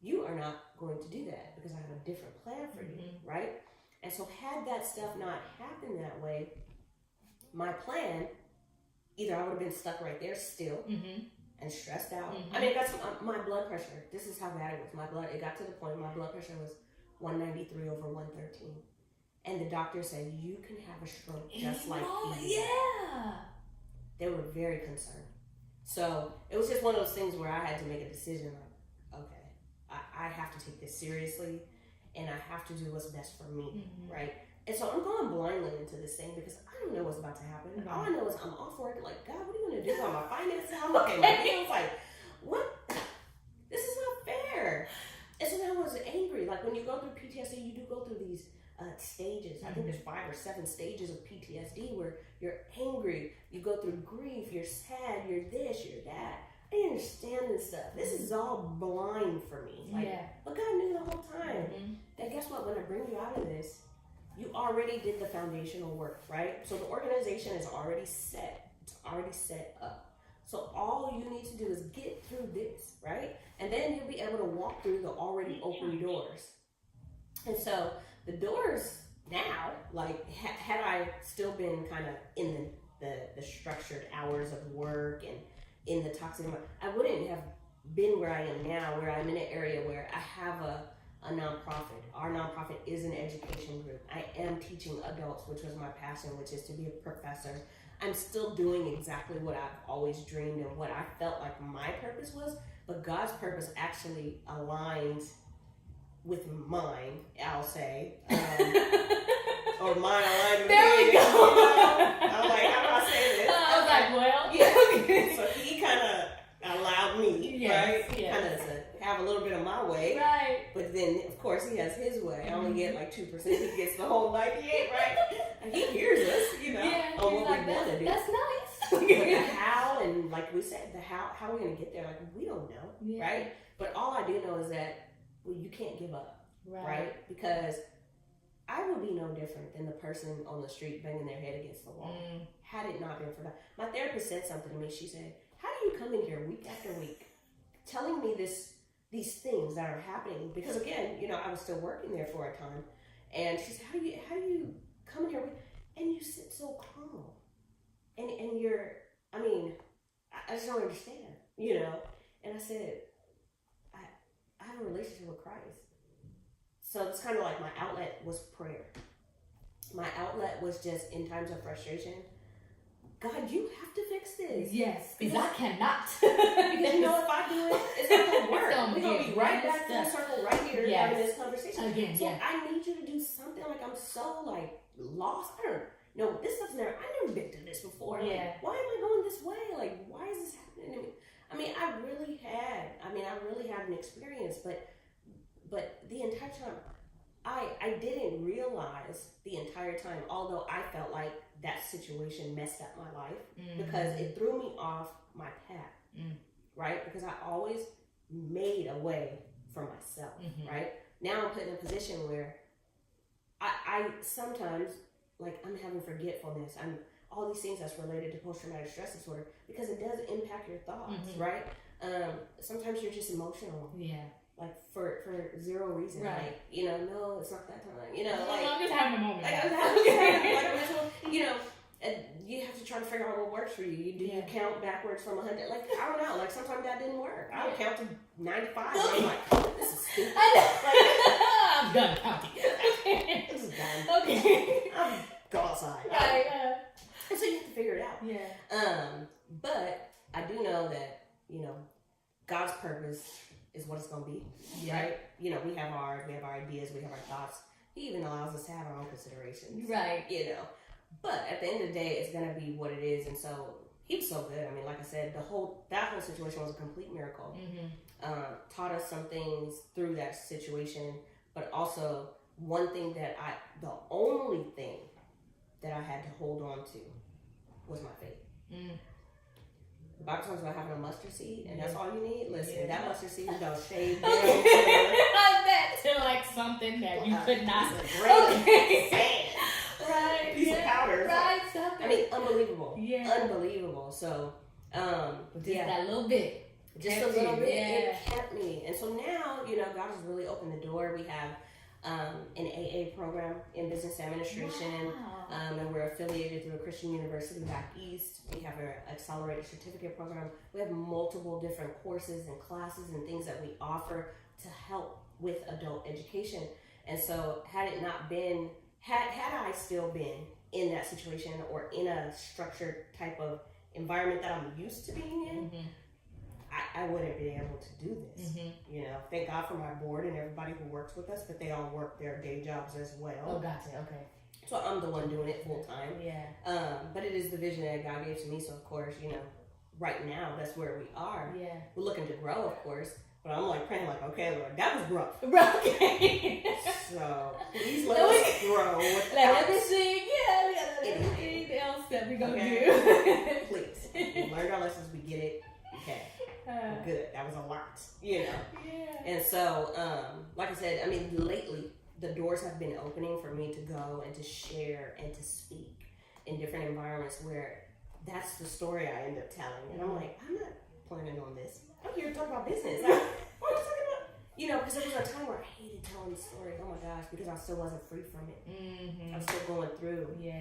you are not going to do that because I have a different plan for you, right? And so had that stuff not happened that way, my plan, either I would have been stuck right there still and stressed out. I mean, that's my blood pressure. This is how bad it was. It got to the point my blood pressure was 193 over 113. And the doctor said, you can have a stroke just like he did. Yeah. They were very concerned. So it was just one of those things where I had to make a decision like, okay, I have to take this seriously and I have to do what's best for me, right? And so I'm going blindly into this thing because I don't know what's about to happen. All I know is I'm off work, like, God, what are you going to do about my finances? I'm looking at my hands like, what? This is not fair. And so then I was angry. Like when you go through PTSD, you do go through these stages. I think there's 5 or 7 stages of PTSD where you're angry, you go through grief, you're sad, you're this, you're that. I didn't understand this stuff. This is all blind for me. Like, but God knew the whole time. And guess what? When I bring you out of this, you already did the foundational work, right? So the organization is already set. It's already set up. So all you need to do is get through this, right? And then you'll be able to walk through the already open doors. And so the doors now, like, had I still been kind of in the structured hours of work and in the toxic environment, I wouldn't have been where I am now, where I'm in an area where I have a nonprofit. Our nonprofit is an education group. I am teaching adults, which was my passion, which is to be a professor. I'm still doing exactly what I've always dreamed and what I felt like my purpose was, but God's purpose actually aligns with mine, I'll say. Or mine aligned with there we his, go. You know? I'm like, how do I say this? I was like, well. Yeah. So he kind of allowed me, right? Yes. Kind of to have a little bit of my way. Right. But then, of course, he has his way. I only get like 2%. He gets the whole 98, right? And he hears us, you know, on what like, we want to do. That's nice. But the how, and like we said, how are we going to get there? Like, we don't know, right? But all I do know is that, well, you can't give up, right? Because I would be no different than the person on the street banging their head against the wall. Had it not been for that. My therapist said something to me. She said, how do you come in here week after week telling me these things that are happening? Because again, you know, I was still working there for a time. And she said, how do you come in here and you sit so calm? And you're, I mean, I just don't understand, you know? And I said, I have a relationship with Christ. So it's kind of like my outlet was prayer. My outlet was just in times of frustration, God, you have to fix this. Yes, because I cannot. Because you know, if I do it, it's not going to work. We're going to be right back to the circle right here having this conversation. Again, so I need you to do something. Like, I'm so, like, lost. I don't know. This stuff's I've never been through this before. Like, why am I going this way? Like, why is this happening to me? I mean, I really had an experience, but the entire time, I didn't realize the entire time, although I felt like that situation messed up my life because it threw me off my path, right? Because I always made a way for myself, right? Now I'm put in a position where I sometimes, like, I'm having forgetfulness. I'm all these things that's related to post-traumatic stress disorder because it does impact your thoughts, right? Sometimes you're just emotional. Yeah. Like for zero reason, right? Like, you know, no, it's not that time. You know, like I'm just having a moment. Like, I'm having, you know, and you have to try to figure out what works for you. You count backwards from 100. Like, I don't know. Like, sometimes that didn't work. I would count to 95. And I'm like, oh, this is stupid. I'm done counting. This is done. Okay, I'm go outside. Right. And so you have to figure it out. Yeah. But I do know that, you know, God's purpose is what it's going to be, right? You know, we have our ideas, we have our thoughts. He even allows us to have our own considerations, right? You know, but at the end of the day, it's going to be what it is. And so he was so good. I mean, like I said, that whole situation was a complete miracle. Taught us some things through that situation, but also one thing the only thing that I had to hold on to was my faith. the Bible talks about having a mustard seed, and that's Yeah. all you need. Listen, Yeah. that mustard seed is gonna shave down. I bet to like something that you could not. Okay. Sand. Right. Piece of powder. Right. Something. I mean, unbelievable. Yeah. Unbelievable. So, Just yeah. that little bit. Just Kept a little you, bit. yeah. It kept me. And so now, God has really opened the door. We have an AA program in business administration. Wow. And we're affiliated through a Christian university back east. We have an accelerated certificate program. We have multiple different courses and classes and things that we offer to help with adult education. And so had it not been, had I still been in that situation or in a structured type of environment that I'm used to being in, Mm-hmm. I wouldn't be able to do this. Mm-hmm. Thank God for my board and everybody who works with us, but they all work their day jobs as well. Oh, gotcha. Okay. So I'm the one doing it full time. Yeah. But it is the vision that God gave to me. So of course, right now that's where we are. Yeah. We're looking to grow, of course. But I'm like praying, like, okay, Lord, that was rough. Okay. So please let us grow. Let everything, everything else that we're gonna do. Please. We learned our lessons. We get it. Okay. Good. That was a lot. Yeah. And so, like I said, I mean, lately the doors have been opening for me to go and to share and to speak in different environments where that's the story I end up telling. And I'm like, I'm not planning on this. I'm here to talk about business. What are you talking about? Because there was a time where I hated telling the story. Oh my gosh, because I still wasn't free from it. Mm-hmm. I'm still going through. Yeah.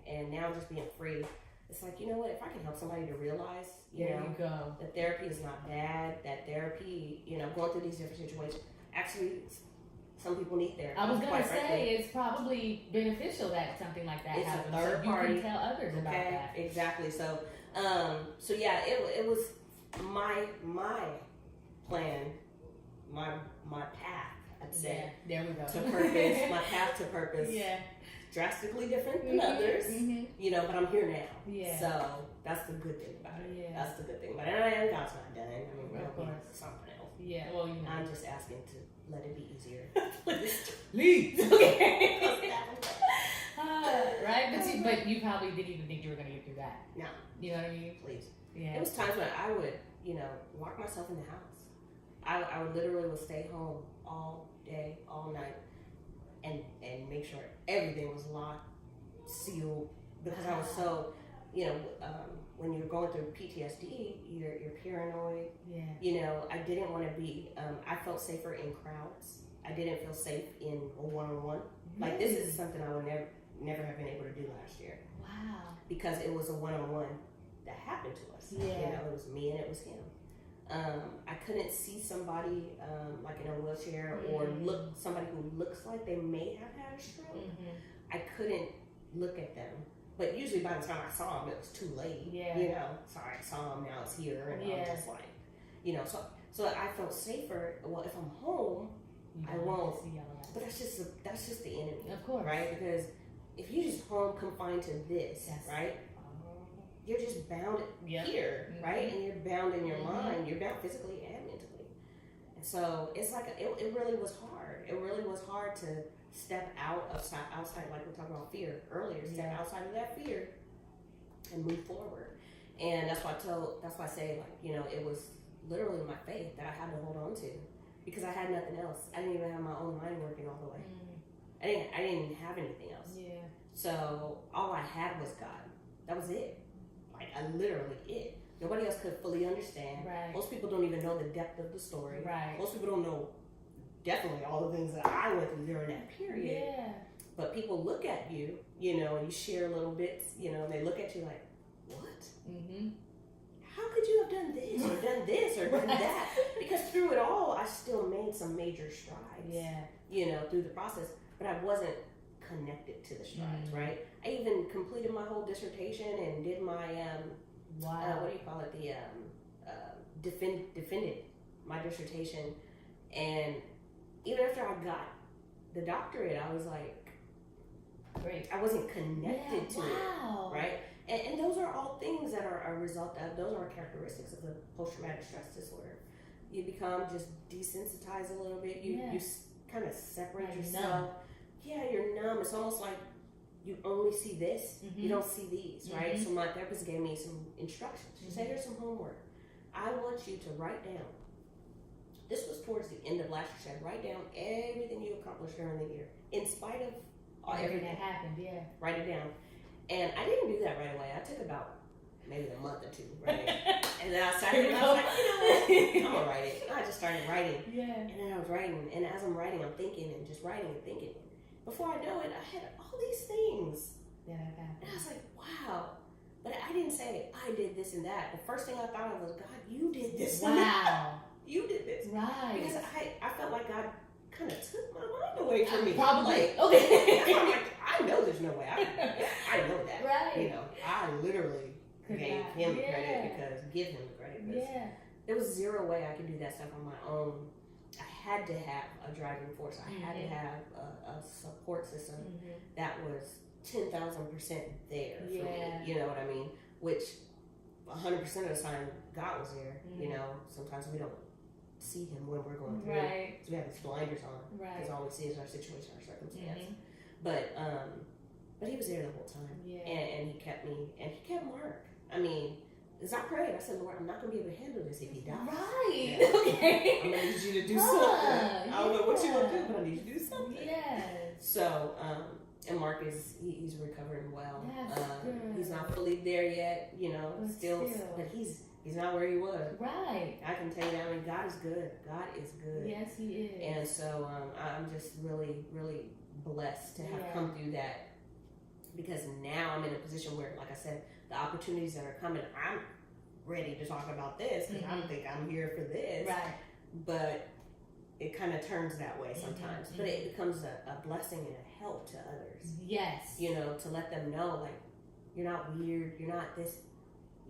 And now just being free. It's like, you know what, if I can help somebody to realize, There you go. that therapy is not bad, that therapy, going through these different situations, actually, some people need therapy. I was going quite to say, frankly. it's probably beneficial that something like that It's a happens. third so party. You can tell others about that. Exactly. So yeah, it was my plan, my path, I'd say, Yeah, there we go. to purpose, my path to purpose. Yeah. Drastically different than others, but I'm here now. Yeah. So that's the good thing about it. Yeah. That's the good thing about it. And God's not done. I mean, Of it'll be course. something else. Yeah, well, I'm just asking to let it be easier. Leave. Okay. Right? But you probably didn't even think you were going to get through that. No. You know what I mean? Please. Yeah. It was times when I would, lock myself in the house. I would literally stay home all day, all night, and make sure everything was locked, sealed, because I was so, when you're going through PTSD, you're paranoid. Yeah. I didn't want to be. I felt safer in crowds. I didn't feel safe in a one-on-one. Like this is something I would never have been able to do last year. Wow. Because it was a one-on-one that happened to us. Yeah. It was me and it was him. I couldn't see somebody like in a wheelchair or somebody who looks like they may have had a stroke. I couldn't look at them. But usually by the time I saw him, it was too late. Yeah. Sorry, I saw him, now it's here. And Yeah. I'm just like, so I felt safer. Well, if I'm home, You I don't won't. have to see all of that. But that's just the enemy. Of course. Right? Because if you just home confined to this, Yes. right? You're just bound Yep. here, right? And you're bound in your Mhm. mind. You're bound physically and mentally. And so it's like, it really was hard. It really was hard to step outside, like we were talking about fear earlier, step Yeah. outside of that fear and move forward. And that's why I say, like, it was literally my faith that I had to hold on to because I had nothing else. I didn't even have my own mind working all the way. I didn't have anything else. Yeah. So all I had was God. That was it. Like, literally it. Nobody else could fully understand. Right. Most people don't even know the depth of the story. Right. Most people don't know definitely all the things that I went through during that period. Yeah. But people look at you, and you share little bits, they look at you like, what? Mm-hmm. How could you have done this or done this or done that? Because through it all, I still made some major strides. Yeah. Through the process. But I wasn't connected to the strides, right? I even completed my whole dissertation and did my what do you call it? The defended my dissertation, and even after I got the doctorate, I was like, Great. I wasn't connected to Wow. it, right? And those are all things that are a result of, those are characteristics of the post-traumatic stress disorder. You become just desensitized a little bit. You kind of separate Like yourself. Yeah, you're numb. It's almost like you only see this, you don't see these, right? Mm-hmm. So my therapist gave me some instructions. She said, here's some homework. I want you to write down, this was towards the end of last year, she said, write down everything you accomplished during the year, in spite of everything that happened, yeah. Write it down. And I didn't do that right away. I took about maybe a month or two, right? And then I started, and I was like, you know what? I'm gonna write it. I just started writing. Yeah. And then I was writing, and as I'm writing, I'm thinking and just writing and thinking. Before I know it, I had all these things. Yeah, that happened. And I was like, wow. But I didn't say, I did this and that. The first thing I thought of was, God, you did this and that. Wow. You did this. Right. Because I felt like God kind of took my mind away from me. Probably. Like, Okay. I'm like, I know there's no way. I know that. Right. You know, I literally gave him Yeah. credit because give him the credit. Because Yeah. there was zero way I could do that stuff on my own. I had to have a driving force. I had to have a support system that was 10,000% there for me. You know what I mean? Which 100% of the time, God was there. You know, sometimes we don't see him when we're going through it. So we have these blinders on. Because all we see is our situation, our circumstance. But he was there the whole time. And he kept me, and he kept Mark. I mean, because I prayed, I said, Lord, I'm not going to be able to handle this if he dies. Right. Yeah. Okay. I'm going to need you to do something. I don't know what you're going to do, but I need you to do something. Yes. So, and Mark he's recovering well. That's good. He's not fully there yet, you know, But still, but he's not where he was. Right. I can tell you that. I mean, God is good. God is good. Yes, he is. And so I'm just really, really blessed to have come through that, because now I'm in a position where, like I said, the opportunities that are coming, I'm ready to talk about this because I don't think I'm here for this. Right. But it kind of turns that way sometimes. But it becomes a blessing and a help to others. Yes. You know, to let them know, like, you're not weird, you're not this,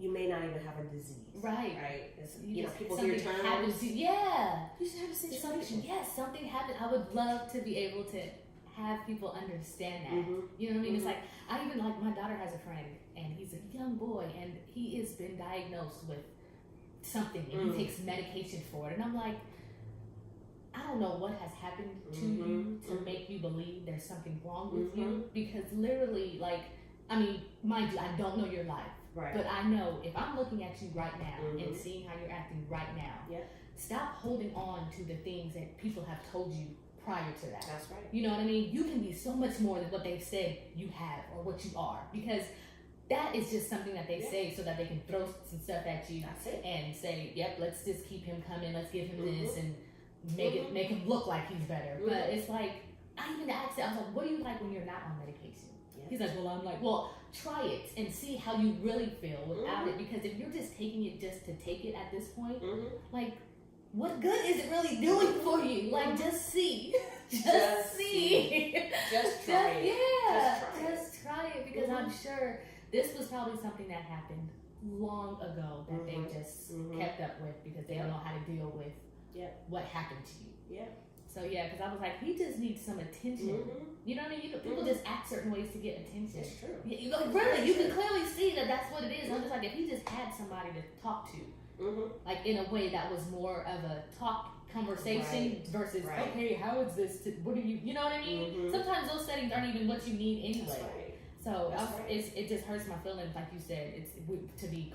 you may not even have a disease. Right. Right? You know, people hear terms. Yeah. You just have a situation. Yes, something happened. I would love to be able to have people understand that. You know what I mean? It's like, I even, like, my daughter has a friend, and he's a young boy, and he has been diagnosed with something, and he takes medication for it. And I'm like, I don't know what has happened to you to make you believe there's something wrong with you, because literally, like, I mean, mind you, I don't know your life, but I know if I'm looking at you right now and seeing how you're acting right now, stop holding on to the things that people have told you prior to that. That's right. You know what I mean? You can be so much more than what they've said you have or what you are, because that is just something that they say so that they can throw some stuff at you and say, yep, let's just keep him coming, let's give him this and make him look like he's better. But it's like, I even asked him, I was like, what do you like when you're not on medication? He's like, well, I'm like, well, try it and see how you really feel without it, because if you're just taking it just to take it at this point, like, what good is it really doing for you? Like, just see. Just see. Just try it. Yeah. Just try it, because I'm sure this was probably something that happened long ago that they just kept up with because they don't know how to deal with what happened to you. Yeah. So, yeah, because I was like, he just needs some attention. You know what I mean? You know, people just act certain ways to get attention. It's true. You know, really, you can clearly see that that's what it is. I'm just like, if he just had somebody to talk to, like in a way that was more of a conversation versus okay, how is this? What do you know what I mean? Sometimes those settings aren't even what you need anyway. So it just hurts my feelings, like you said. It's to be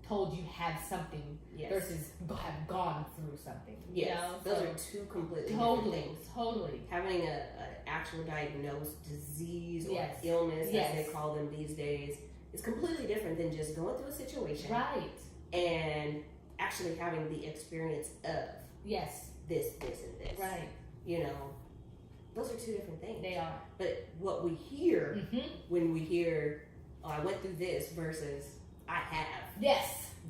told you have something versus have gone through something. Yes, you know? Those are two completely different things. Totally. Having an actual diagnosed disease or illness, as they call them these days, is completely different than just going through a situation. Right. And actually having the experience of this, and this. Right. You know, those are two different things. They are. But what we hear when we hear, oh, I went through this versus I have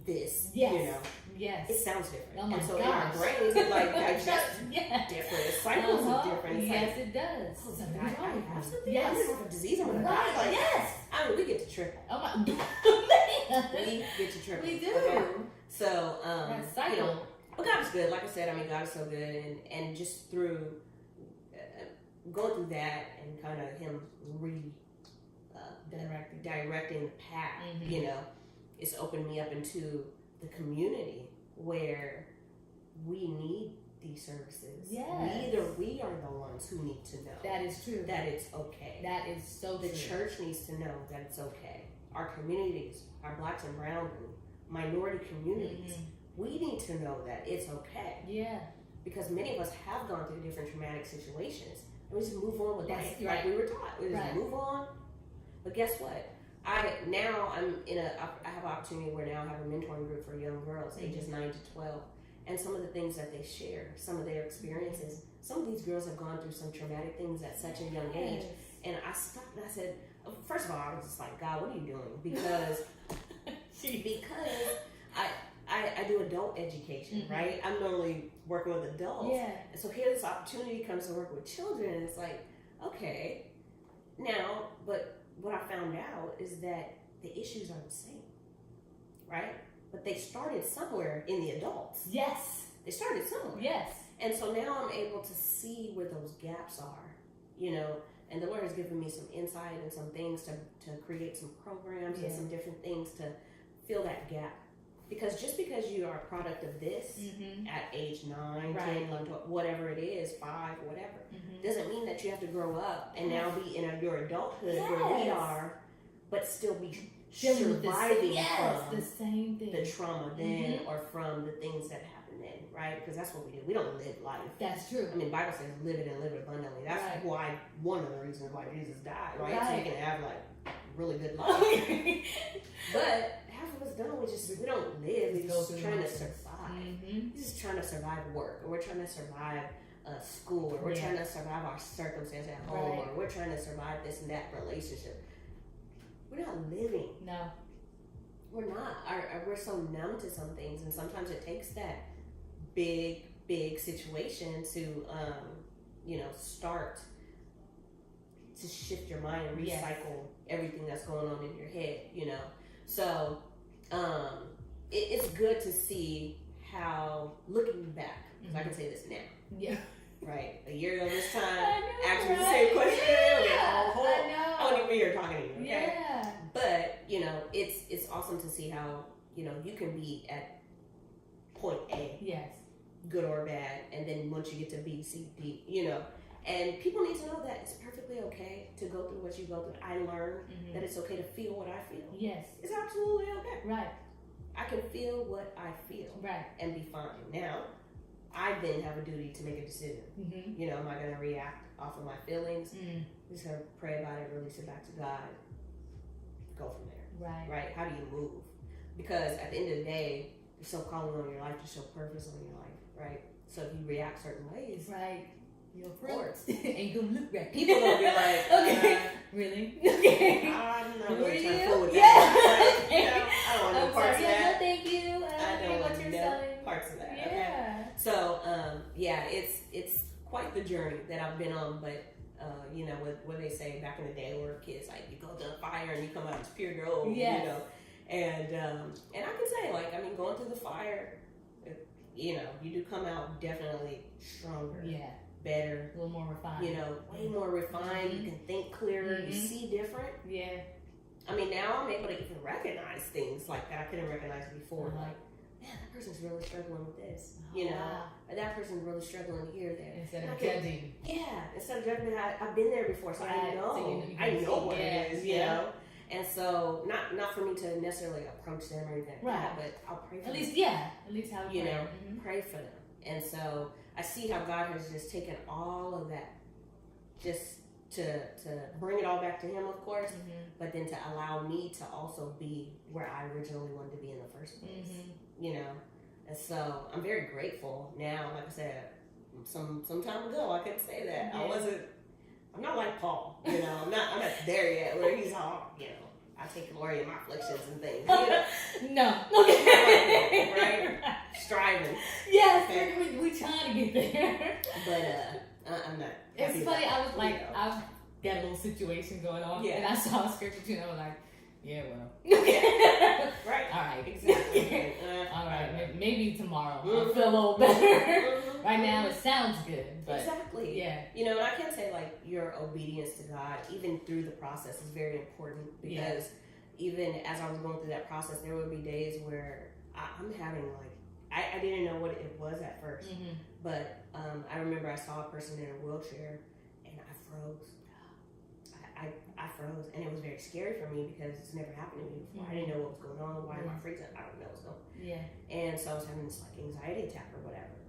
this, you know. Yes. It sounds different. Oh my and so gosh. in our brains, it like digests different. It cycles is different. It's yes, it does. Oh, so I have something? Yes. I'm going to have a disease. I'm going to die. Like, yes. I mean, we get to tripping. Oh my We get to tripping. We do. Okay? So, cycle. you know, but God is good. Like I said, I mean, God is so good. And just through going through that and kind of Him directing the path, you know, it's opened me up into the community where we need these services. Yes. We are the ones who need to know That is true. that it's okay. That is so The true. church needs to know that it's okay. Our communities, our blacks and brown and minority communities, we need to know that it's okay. Yeah. Because many of us have gone through different traumatic situations. And we just move on with That's life. right. Like we were taught. We just move on. But guess what? I have an opportunity where now I have a mentoring group for young girls, ages 9 to 12. And some of the things that they share, some of their experiences, some of these girls have gone through some traumatic things at such a young age. And I stopped and I said, first of all, I was just like, God, what are you doing? Because I do adult education, right? I'm normally working with adults. Yeah. And so here this opportunity comes to work with children, and it's like, okay. Now, but what I found out is that the issues are the same, right? But they started somewhere in the adults. Yes. They started somewhere. Yes. And so now I'm able to see where those gaps are, you know, and the Lord has given me some insight and some things to create some programs and some different things to fill that gap. Because just because you are a product of this at age 9, 10, 11, 12, whatever it is, 5, whatever, doesn't mean that you have to grow up and now be in your adulthood where we are, but still be surviving from the same thing. The trauma then or from the things that happened then, right? Because that's what we do. We don't live life. That's true. I mean, the Bible says live it and live it abundantly. That's why, one of the reasons why Jesus died, right? So you can have like really good life. But half of us don't. We don't live. We're just trying to survive. We're just trying to survive work, or we're trying to survive school, or we're trying to survive our circumstance at home, or we're trying to survive this and that relationship. We're not living. No. We're not. We're so numb to some things, and sometimes it takes that big situation to, start to shift your mind and recycle everything that's going on in your head, you know. So it's good to see how, looking back, because I can say this now. Yeah. Right. A year ago this time, asking the same question. I won't even be here talking to you, okay? Yeah. But, you know, it's awesome to see how, you know, you can be at point A. Yes. Good or bad. And then once you get to B, C, D, you know. And people need to know that it's perfectly okay to go through what you go through. I learned that it's okay to feel what I feel. Yes. It's absolutely okay. Right. I can feel what I feel. Right. And be fine. Now, I then have a duty to make a decision. You know, am I going to react off of my feelings? Just going to pray about it, release it back to God, go from there. Right. Right? How do you move? Because at the end of the day, there's some calling on your life to show purpose on your life, right? So if you react certain ways, right, your fruit ain't gonna look right. People gonna be like, okay, really? Okay. I'm not really trying to fool with that. Right? You know, I don't want no parts of that. No, thank you. I don't want no parts of that. Yeah. Okay? So, it's quite the journey that I've been on, but you know, what they say back in the day where kids, like, you go to the fire and you come out as pure gold, you know. And I can say, like, I mean, going through the fire, you know, you do come out definitely stronger, better, a little more refined, you know, way more refined. You can think clearer, you see different. Yeah. I mean, now I'm able to even recognize things like that I couldn't recognize before. Like, man, that person's really struggling with this, you know, or that person's really struggling here, there. Instead of judging. Yeah, instead of judging, I've been there before, so I know. I know what it is, you know. And so, not for me to necessarily approach them or anything like that, but I'll pray for them. At least how you know, pray for them. And so, I see how God has just taken all of that, just to bring it all back to Him, of course, but then to allow me to also be where I originally wanted to be in the first place. You know, and so I'm very grateful now. Like I said, some time ago, I couldn't say that. I'm not like Paul, you know. I'm not there yet where he's all, you know, I take glory in my afflictions and things. You know? No. Okay. Right? Striving. Yes, okay. we trying to get there. But I'm not. It's funny. I was like, I've got a little situation going on, and I saw a scripture too, and I was like, yeah, well. Right. All right. Exactly. All right. Maybe tomorrow I'll feel a little better. Right now it sounds good. But exactly. Yeah. You know, and I can say, like, your obedience to God, even through the process, is very important, because even as I was going through that process, there would be days where I'm having, like, I didn't know what it was at first, Mm-hmm. but I remember I saw a person in a wheelchair, and I froze. I froze, and it was very scary for me because it's never happened to me before. I didn't know what was going on. Why am I freezing? I don't know what's going on. Yeah. And so I was having this like anxiety attack or whatever,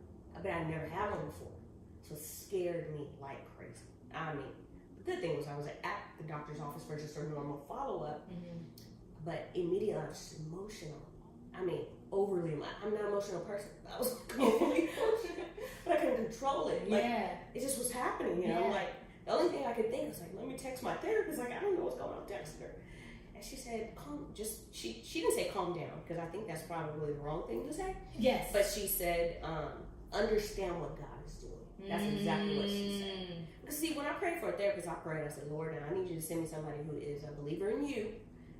but I never had one before, so it scared me like crazy. I mean, the good thing was I was at the doctor's office for just a normal follow up, but immediately I was just emotional. I mean, overly. I'm not an emotional person. I was overly emotional, but I couldn't control it. Like, it just was happening. You know, like. The only thing I could think was like, let me text my therapist. Like, I don't know what's going on. Text her, and she said, she didn't say calm down because I think that's probably the wrong thing to say. Yes. But she said, understand what God is doing. That's exactly what she said. Because see, when I prayed for a therapist, I prayed. I said, Lord, and I need you to send me somebody who is a believer in you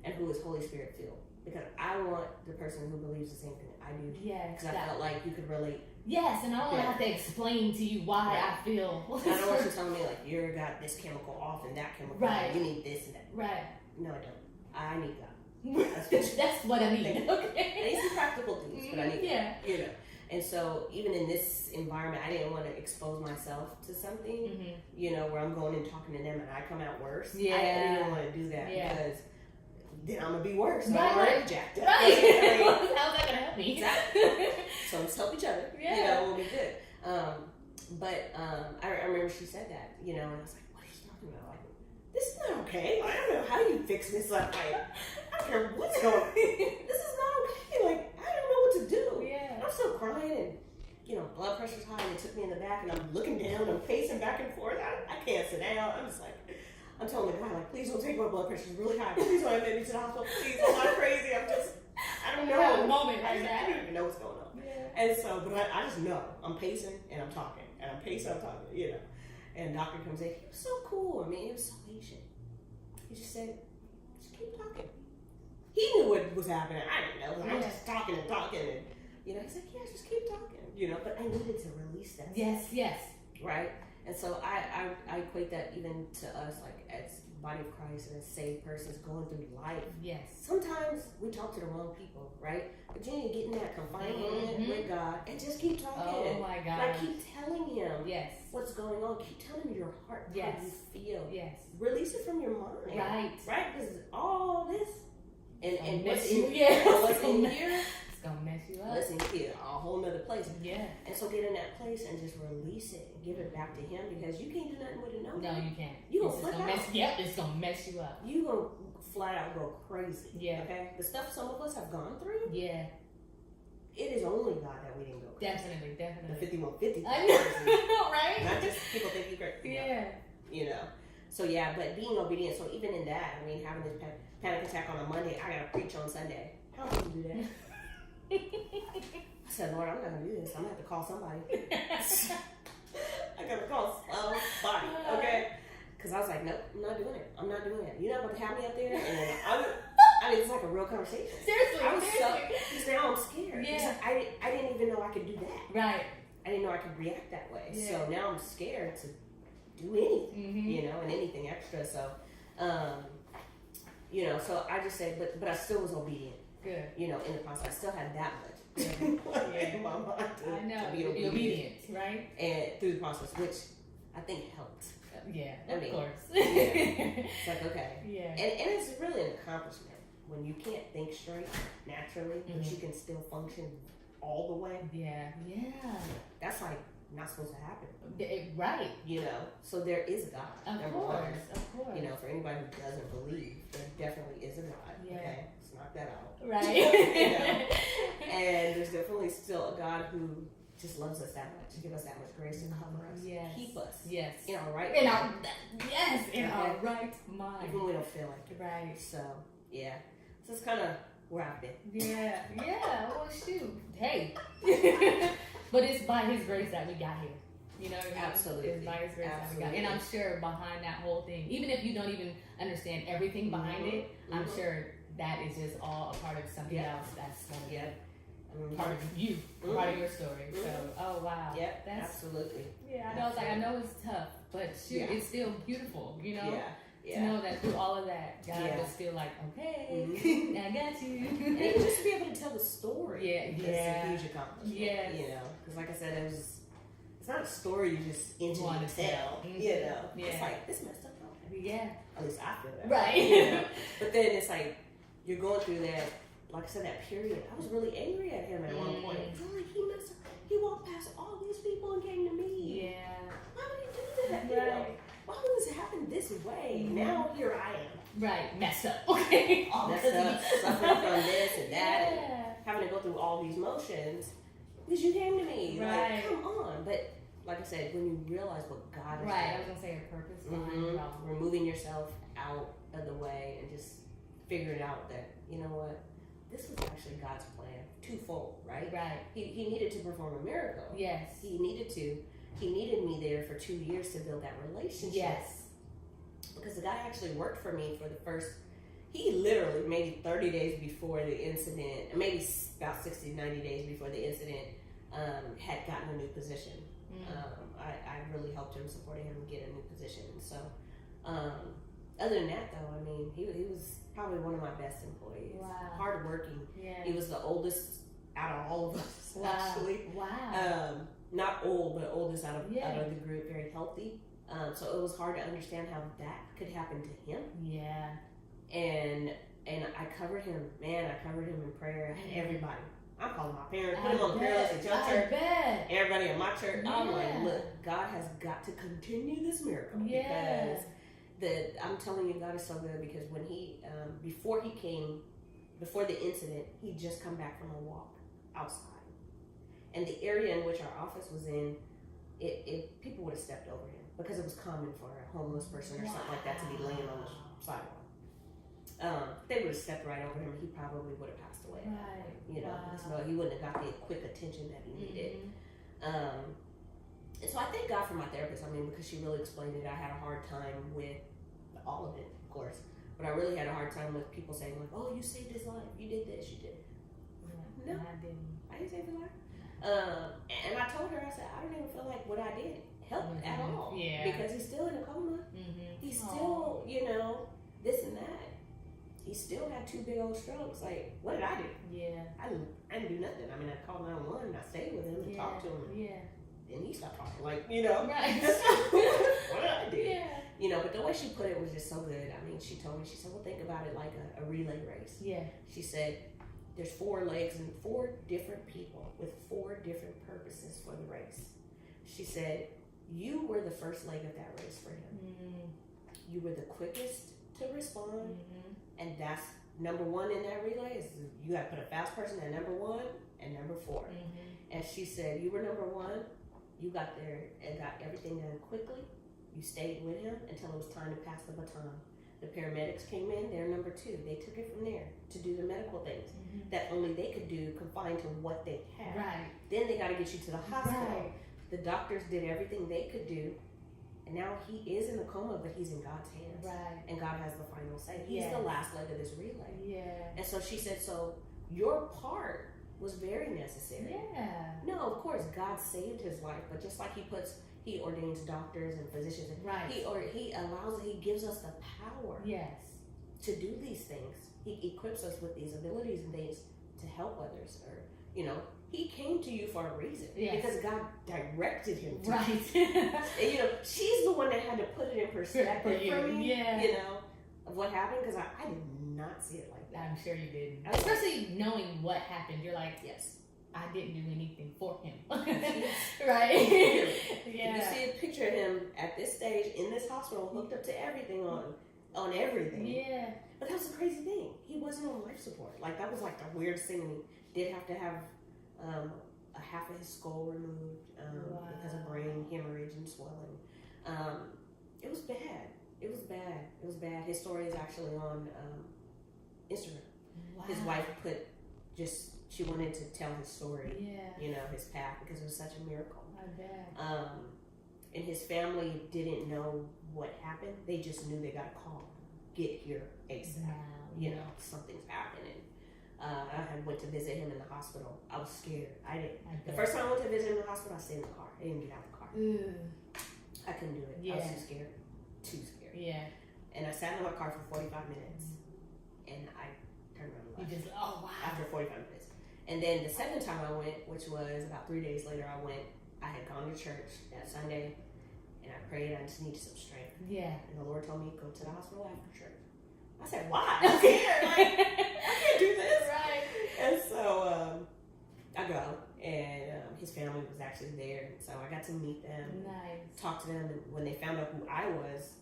and who is Holy Spirit filled. Because I want the person who believes the same thing I do. Yes. Because I felt like you could relate. Yes, and I don't have to explain to you why I feel. I don't want you telling me like you got this chemical off and that chemical off. You need this and that. Right. No, I don't. I need God. That's what I need. Okay. I need some practical things, but I need God. You know. And so even in this environment, I didn't want to expose myself to something, you know, where I'm going and talking to them and I come out worse. Yeah. I didn't want to do that because then I'm gonna be worse. Right. I'm already jacked up. Right. How's that gonna help me? Exactly. So let's help each other. Yeah. You know, we'll be good. But I remember she said that, you know, and I was like, what are you talking about? Like, this is not okay. Like, I don't know how you fix this. Like, I don't care what's going on. This is not okay. Like, I don't know what to do. Yeah. I'm still crying and, you know, blood pressure's high and they took me in the back and I'm looking down, I'm pacing back and forth. I can't sit down. I'm just like, I'm telling the guy, like, please don't take my blood pressure. It's really high. Please don't admit me to the hospital. Please, I'm not crazy. I don't know. Have a moment right now. I don't even know what's going on. Yeah. And so, but I just know. I'm pacing and I'm talking. And I'm pacing, I'm talking, you know. And doctor comes in. He was so cool. I mean, he was so patient. He just said, just keep talking. He knew what was happening. I didn't know. I was just talking and talking. And, you know, he's like, yeah, just keep talking. You know, but I needed to release that. Yes, yes. Right? And so I equate that even to us, like as body of Christ and as saved persons going through life. Yes. Sometimes we talk to the wrong people, right? But you need to get in that confined moment with God and just keep talking. Oh my God. Like keep telling him what's going on. Keep telling him your heart, how you feel. Yes. Release it from your mind. Right. Right? Because all this and what's you. in, what's in here. Gonna mess you up. Listen, here, a whole nother place. Yeah. And so get in that place and just release it and give it back to him because you can't do nothing with it. No, you can't. You gonna flip out. It's gonna mess you up. You gonna flat out go crazy. Yeah. Okay. The stuff some of us have gone through. Yeah. It is only God that we didn't go crazy. Definitely. The 5150. I know, right? Not just people think you're great. Yeah. You know. So yeah, but being obedient. So even in that, I mean, having this panic attack on a Monday, I gotta preach on Sunday. How do you do that? I said, Lord, I'm not going to do this. I'm going to have to call somebody. I got to call somebody, okay? Because I was like, nope, I'm not doing it. I'm not doing it. You're not going to have me up there? And then I mean, it's like a real conversation. Seriously. Because now I'm scared. Yeah. I didn't even know I could do that. Right. I didn't know I could react that way. Yeah. So now I'm scared to do anything, you know, and anything extra. So, you know, so I just said, but I still was obedient. Good. You know, in the process, I still had that much in my mind to be obedient, right? And through the process, which I think helped. Yeah, of course. It's like, okay. Yeah. And it's really an accomplishment when you can't think straight naturally, but you can still function all the way. Yeah. That's like not supposed to happen. Right. You know, so there is a God. Of course. You know, for anybody who doesn't believe, there definitely is a God. Yeah. Okay, let's knock that out. Right. You know? And there's definitely still a God who just loves us that much, give us that much grace to cover us, keep us in our right mind. In our right mind. Even when we don't feel like it. Right. So, yeah. So it's kind of where I've been. Yeah. Well, shoot. Hey. But it's by His grace that we got here. You know what I mean? Absolutely. It's by His grace that we got here. And I'm sure behind that whole thing, even if you don't even understand everything behind it, I'm sure that is just all a part of something else that's going to be part of you, part of your story. So, oh wow. Yeah, that's absolutely. Yeah, I know. I know it's tough, but shoot, it's still beautiful. You know. Yeah. To know that through all of that, God was still like, okay, I got you. And just to be able to tell the story. Yeah. It's a huge accomplishment. Yes. You know, because like I said, it's not a story you just want to tell. Mm-hmm. You know, Yeah. it's like, this messed up. Yeah. At least I feel that. Right. You know? But then it's like, you're going through that, like I said, that period. I was really angry at him at one point. I'm like, he messed up. He walked past all these people and came to me. Yeah. Why would he do that? You know? Why would this happen this way? Now here I am. Right. Messed up. Okay. Messed up, suffering from this and that, and having to go through all these motions because you came to me. Right. Like, come on. But like I said, when you realize what God is doing, I was gonna say a purpose behind it all. removing yourself out of the way and just figuring out that, you know what, this was actually God's plan, twofold, right? Right. He needed to perform a miracle. Yes. He needed me there for 2 years to build that relationship. Yes. Because the guy actually worked for me for the first, he literally maybe 30 days before the incident, maybe about 60, 90 days before the incident, had gotten a new position. I really helped him, supported him get a new position. So, other than that though, I mean, he was probably one of my best employees. Wow. Hardworking. Yeah. He was the oldest out of all of us, actually. Wow. Not old, but oldest out of the group, very healthy. So it was hard to understand how that could happen to him. Yeah. And I covered him, man. I covered him in prayer. I had everybody. I'm calling my parents, put him on the prayer list at your church. Everybody in my church. I'm like, look, God has got to continue this miracle because I'm telling you, God is so good. Because when he, before the incident, he'd just come back from a walk outside, and the area in which our office was in, people would have stepped over him because it was common for a homeless person or something like that to be laying on the sidewalk. They would have stepped right over him. He probably would have passed away. Right. You know, because he wouldn't have got the quick attention that he needed. And so I thank God for my therapist. I mean, because she really explained it. I had a hard time with all of it, of course, but I really had a hard time with people saying like, "Oh, you saved his life. You did this. You did." No, I didn't. I didn't save his life. And I told her, I said, I don't even feel like what I did helped at all. Yeah. Because he's still in a coma. He's still, you know, this and that. He still had 2 big old strokes. Like, what did I do? Yeah. I didn't do nothing. I mean, I called 911 and I stayed with him and talked to him. Yeah. And he stopped talking. Like, you know. Right. What did I do? Yeah. You know, but the way she put it was just so good. I mean, she told me, she said, well, think about it like a relay race. Yeah. She said, there's 4 legs and 4 different people with 4 different purposes for the race. She said, you were the first leg of that race for him. You were the quickest to respond. And that's number 1 in that relay is you got to put a fast person at number 1 and number 4. And she said, you were number 1. You got there and got everything done quickly. You stayed with him until it was time to pass the baton. The paramedics came in, they're number 2. They took it from there to do the medical things that only they could do confined to what they had. Right. Then they got to get you to the hospital. Right. The doctors did everything they could do. And now he is in a coma, but he's in God's hands. Right. And God has the final say. He's the last leg of this relay. Yeah. And so she said, so your part was very necessary. Yeah. No, of course, God saved his life, but just like he ordains doctors and physicians. Right. He gives us the power. Yes. To do these things. He equips us with these abilities and things to help others. Or, you know, he came to you for a reason. Yes. Because God directed him to right. you. And, you know, she's the one that had to put it in perspective for me. Yeah. You know, of what happened, because I did not see it like that. I'm sure you didn't. Especially knowing what happened. You're like, yes. I didn't do anything for him. Yes. Right? Yeah. You see a picture of him at this stage in this hospital, hooked up to everything on everything. Yeah. But that was the crazy thing. He wasn't on life support. Like, that was like the weirdest thing. He did have to have a half of his skull removed because of brain hemorrhage and swelling. It was bad. It was bad. His story is actually on Instagram. Wow. His wife she wanted to tell his story, yeah. you know, his path, because it was such a miracle. I bet. And his family didn't know what happened. They just knew they got a call. Get here ASAP. Wow. You know, something's happening. I went to visit him in the hospital. I was scared. The first time I went to visit him in the hospital, I stayed in the car. I didn't get out of the car. I couldn't do it. Yeah. I was too scared. Too scared. Yeah. And I sat in my car for 45 minutes, and I turned around and left. After 45 minutes. And then the second time I went, which was about 3 days later, I had gone to church that Sunday, and I prayed, I just needed some strength. Yeah. And the Lord told me, go to the hospital after church. I said, why? I'm scared. Like, I can't do this. Right. And so I go, and his family was actually there. So I got to meet them, talk to them. And when they found out who I was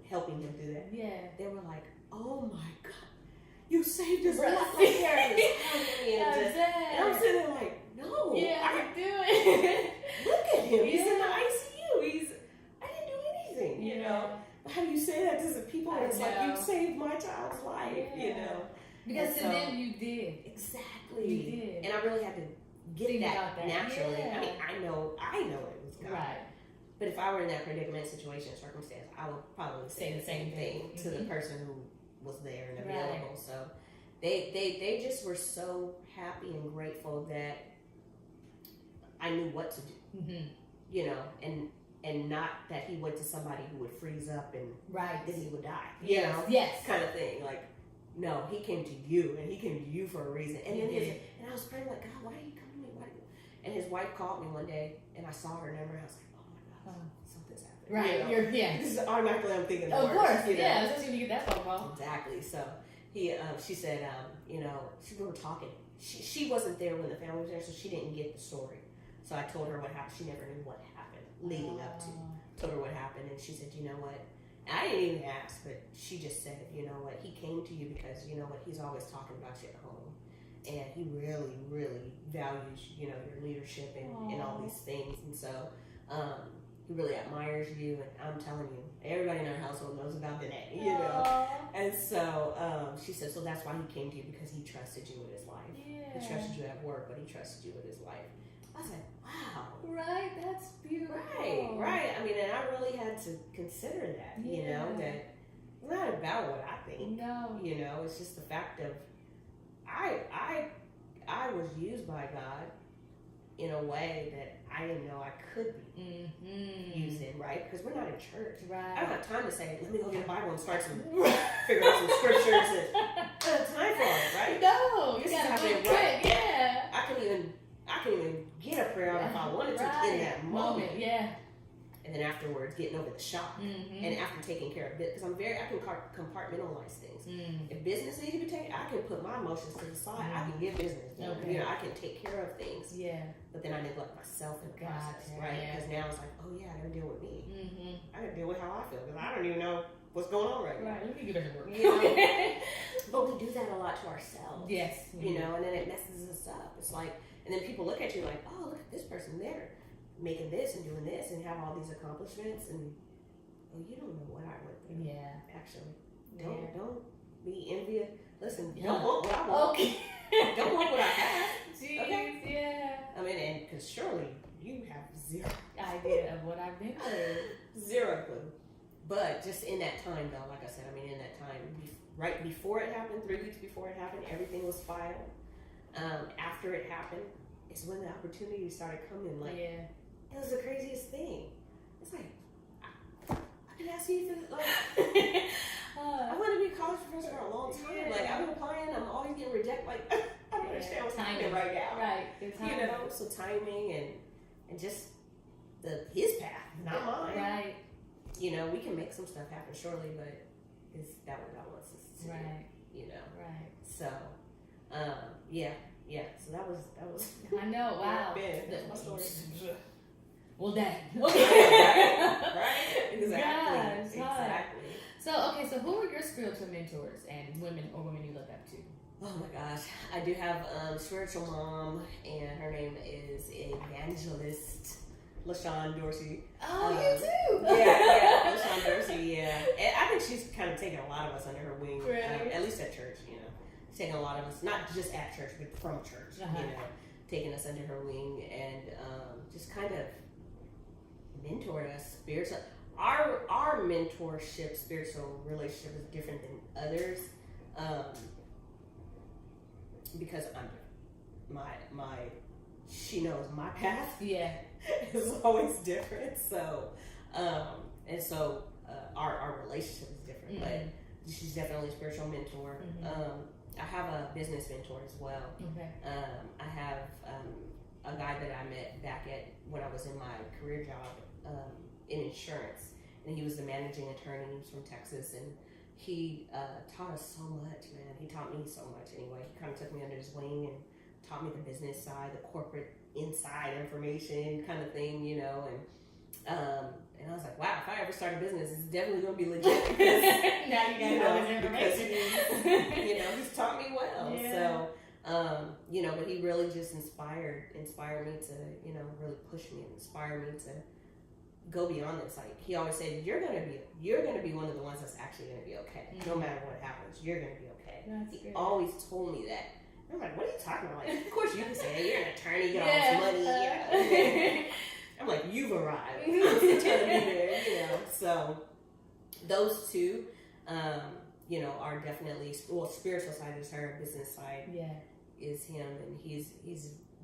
helping him do that, they were like, oh my God, you saved his life. And I'm sitting there like, no, I can do it. Look at him. He's in the ICU. I didn't do anything, you know. How do you say that to the people? It's like, you saved my child's life, you know. Because to them you did. Exactly. You did. And I really had to get that naturally. I mean, I know it was God. Right. But if I were in that predicament, situation, circumstance, I would probably say the same thing to the person who was there and available. So they just were so happy and grateful that I knew what to do. You know, and not that he went to somebody who would freeze up and then he would die. You know? Yes. Kind of thing. Like, no, he came to you, and he came to you for a reason. And then and I was praying like, God, why are you coming to me? And his wife called me one day, and I saw her number, and I was like, oh my God, something's happening. Right. You know? This is automatically I'm thinking. Of course. Especially when you get that phone call. Exactly. So she said, we were talking. She wasn't there when the family was there, so she didn't get the story. So I told her what happened. She never knew what happened leading up to. Told her what happened, and she said, you know what? I didn't even ask, but she just said, you know what? He came to you because, you know what? He's always talking about you at home, and he really, really values, you know, your leadership and all these things, and so he really admires you. And I'm telling you, everybody in our household knows about Dene, you know. And so she said, so that's why he came to you, because he trusted you with his life. He trusted you at work, but he trusted you with his life. I said, wow. Right, that's beautiful. Right. I mean, and I really had to consider that, you know, that it's not about what I think. No. You know, it's just the fact of I was used by God in a way that I didn't know I could be used in, right? Because we're not in church. Right. I don't have time to say, let me go get a Bible and start figure out some scriptures. And I don't have time for it, right? No, you gotta do it quick. Yeah. I can even get a prayer out if I wanted to in that moment. And then afterwards, getting over the shock, and after taking care of it, because I can compartmentalize things. If business needs to be taken, I can put my emotions to the side. I can get business done. Okay. You know, I can take care of things. But then I neglect myself in the process, right? Because now it's like, oh yeah, I gotta deal with me. I gotta deal with how I feel, because I don't even know what's going on right now. Right, let me get back to work. You know? But we do that a lot to ourselves. Yes. You know, and then it messes us up. It's like, and then people look at you like, oh, look at this person there making this and doing this and have all these accomplishments, and you don't know what I went through. Actually, don't be envious. Listen, don't want what I want. Okay. Don't want what I have. Jeez, okay? I mean, and because surely you have zero idea of what I've been through. Zero clue. But just in that time, though, like I said, I mean, in that time, right before it happened, 3 weeks before it happened, everything was filed. After it happened, it's when the opportunity started coming. Like, it was the craziest thing. It's like, I've been asking you for, like, I want to be a college professor for a long time. Like, I've been applying, I'm always getting rejected. Like, I don't understand what's happening right now. Right. You know, so timing and just his path, not mine. Right. You know, we can make some stuff happen, surely, but is that what God wants us to do? Right. You know? Right. So, yeah. So that was. I know. Wow. That's my story. Well, dang. Right. Exactly. Exactly. So who are your spiritual mentors and women you look up to? Oh my gosh, I do have spiritual mom, and her name is Evangelist LaShawn Dorsey. Oh, you too? Yeah, LaShawn Dorsey, yeah. And I think she's kind of taken a lot of us under her wing, right. At least at church, you know. Taking a lot of us, not just at church, but from church, you know, taking us under her wing and just kind of mentored us spiritually. Our mentorship, spiritual relationship is different than others because she knows my path. Yeah. It's always different. So, and so our relationship is different, but she's definitely a spiritual mentor. I have a business mentor as well. Okay. I have a guy that I met back at when I was in my career job in insurance, and he was the managing attorney. He was from Texas, and he taught us so much, man. He taught me so much anyway. He kind of took me under his wing and taught me the business side, the corporate inside information kind of thing, you know, and I was like, wow, if I ever start a business, it's definitely going to be legit. Now you got all this information. You know, he's taught me well. Yeah. So, you know, but he really just inspired me to, you know, really push me and inspire me to go beyond this. Like, he always said, you're going to be one of the ones that's actually going to be okay. No matter what happens, you're going to be okay. He always told me that. I'm like, what are you talking about? Like, of course you can say that. You're an attorney, you get all this money. Yeah. I'm like, you've arrived. I'm still trying to be there, you know. So those two, you know, are definitely, well, spiritual side is her, business side is him, and he's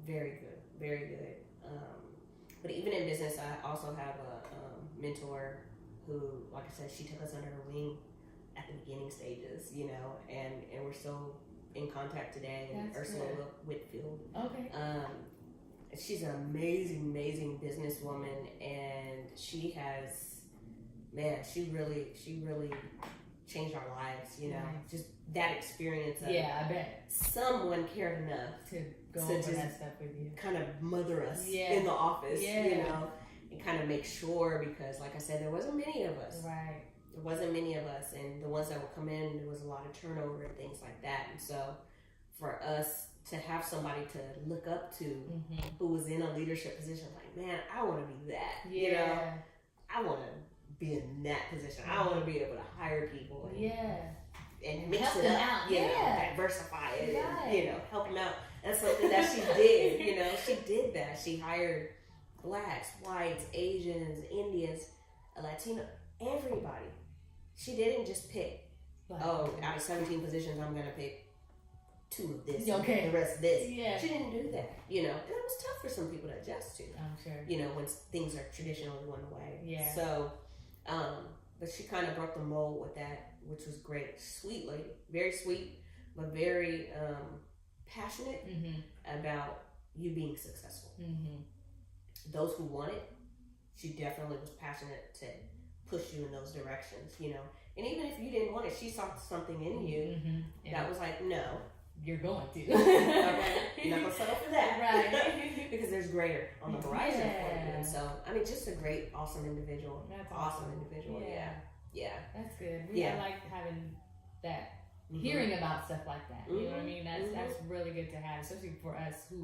very good, very good. But even in business, I also have a mentor who, like I said, she took us under her wing at the beginning stages, you know, and we're still in contact today. And Ursula Whitfield. Okay. She's an amazing businesswoman, and she has, man, she really changed our lives, you know. Just that experience of I bet someone cared enough to go over that stuff with you, kind of mother us in the office, you know, and kind of make sure, because like I said, there wasn't many of us. Right. There wasn't many of us, and the ones that would come in, there was a lot of turnover and things like that. And so for us to have somebody to look up to who was in a leadership position, like, man, I want to be that. You know, I want to be in that position. I want to be able to hire people and mix help it them up, out. you know, diversify it, and, you know, help them out. That's something that she did. You know, she did that. She hired blacks, whites, Asians, Indians, Latino, everybody. She didn't just pick, out of 17 positions, I'm going to pick 2 of this, and the rest of this. Yeah. She didn't do that, you know. And it was tough for some people to adjust to. I'm sure. You know, when things are traditionally one way. Yeah. So, but she kind of broke the mold with that, which was great. Sweet lady. Very sweet, but very passionate about you being successful. Those who want it, she definitely was passionate to push you in those directions, you know. And even if you didn't want it, she saw something in you that was like, no. You're going to. Okay. You're not going to settle for that. Right. Because there's greater on the horizon for you. And so, I mean, just a great, awesome individual. That's awesome individual. Yeah. That's good. I like having that, hearing about stuff like that. You know what I mean? That's really good to have, especially for us who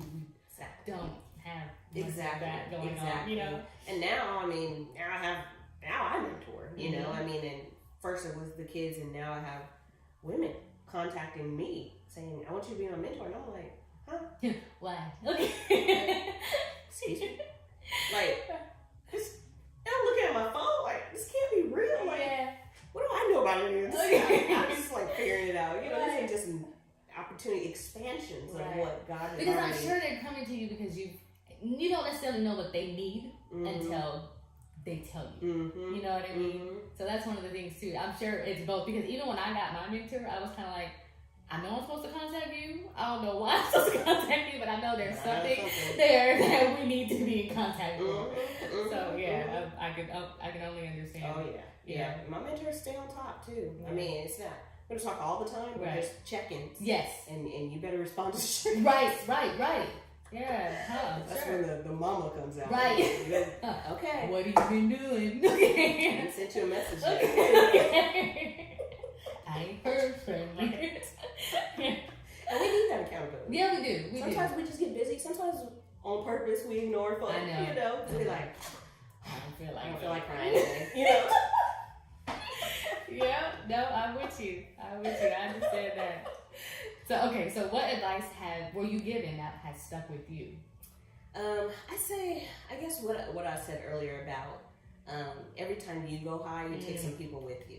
don't have that going on, you know? And now, I mean, now I mentor, you know? I mean, and first it was the kids, and now I have women contacting me saying, I want you to be my mentor. And I'm like, huh? Why? Okay. Excuse me. Like, I'm looking at my phone like, this can't be real. Like, what do I know about any of this? I'm just like figuring it out. You know, this ain't just an opportunity, expansions of what God has Because I'm sure they're coming to you because you don't necessarily know what they need until they tell you. You know what I mean? So that's one of the things too. I'm sure it's both, because even when I got my mentor, I was kind of like, I know I'm supposed to contact you. I don't know why I'm supposed to contact you, but I know there's something there that we need to be in contact with. So I can only understand. Oh yeah. My mentors stay on top too. I mean, it's not we're gonna talk all the time, but just check-ins. Yes. And you better respond to shit. Right. Yeah. That's when the mama comes out. Right. Okay. What have you been doing? Okay. I sent you a message. I ain't heard from you. And we need that accountability. Yeah, we do. Sometimes we just get busy. Sometimes on purpose we ignore fun. I know. You know, we like, I don't feel like crying today. You know. Yeah. No, I'm with you. I understand that. So what advice were you given that has stuck with you? I guess what I said earlier about every time you go high, you take some people with you.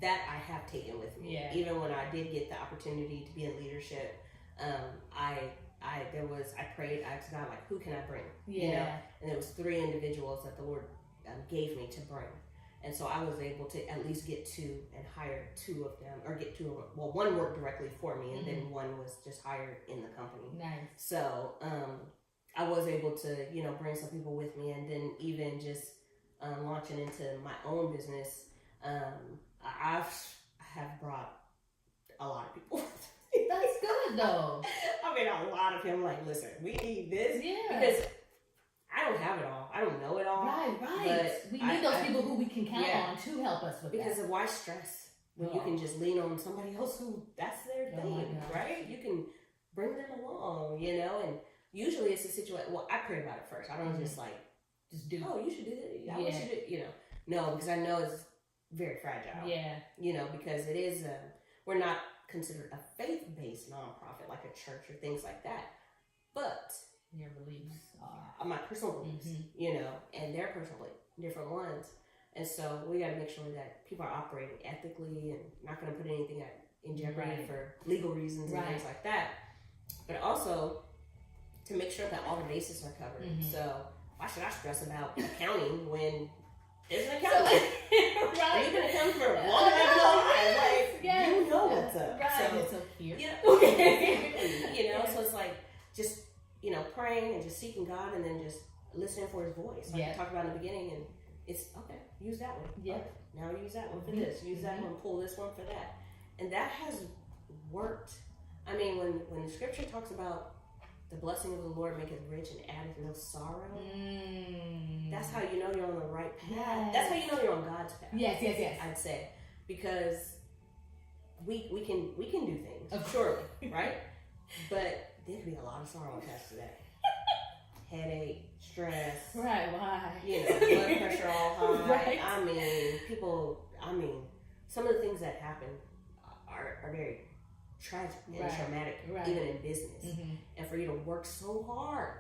That I have taken with me. Yeah. Even when I did get the opportunity to be in leadership, I prayed, I asked God, like, who can I bring? Yeah. You know? And there was 3 individuals that the Lord gave me to bring. And so I was able to at least get two and hire two of them, or get two of them. Well, one worked directly for me, and then one was just hired in the company. Nice. So I was able to, bring some people with me, and then even just launching into my own business, I have brought a lot of people. That's good though. I mean, a lot of them like, listen, we need this. Yeah. Because I don't have it all. I don't know it all. Right. But We need those people who we can count on to help us with because that. of why stress when you can just lean on somebody else who that's their thing, right? You can bring them along, and usually it's a situation. Well, I pray about it first. I don't just do. Oh, you should do this. I want you to, No, because I know it's very fragile. Yeah. Because it is. We're not considered a faith-based nonprofit like a church or things like that, but your beliefs are my personal beliefs, and their personal different ones, and so we got to make sure that people are operating ethically and not going to put anything in jeopardy for legal reasons and things like that, but also to make sure that all the bases are covered. So why should I stress about accounting when there's an accountant? Right. You've been accounting for a long time. Like, you know what's up. Right. So, it's so cute. So it's like just, praying and just seeking God and then just listening for his voice. Like I talked about in the beginning, and it's okay, use that one. Yeah. Okay, now use that one for this. Use that one, pull this one for that. And that has worked. I mean, when the scripture talks about the blessing of the Lord maketh rich and addeth no sorrow. That's how you know you're on the right path. Yes. That's how you know you're on God's path. Yes. I'd say, because we can do things, surely, right? But there could be a lot of sorrow attached to that. Headache, stress, right? Why? Blood pressure all high. Right. I mean, some of the things that happen are very tragic and traumatic, even in business. And for you to work so hard,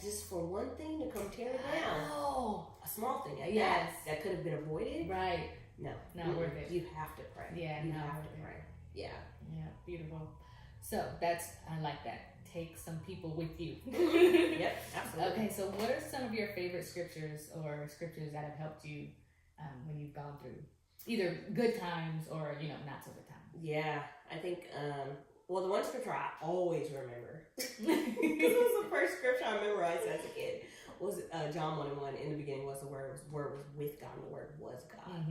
just for one thing to come tear it down, a small thing that could have been avoided, right? No, not worth it. You have to pray. You have to pray. Yeah, beautiful. So I like that. Take some people with you. Yep, absolutely. Okay, so what are some of your favorite scriptures or scriptures that have helped you when you've gone through either good times or not so good times? Yeah, I think, the one scripture I always remember, because it was the first scripture I memorized as a kid, was John 1:1. In the beginning was the Word was with God, and the Word was God,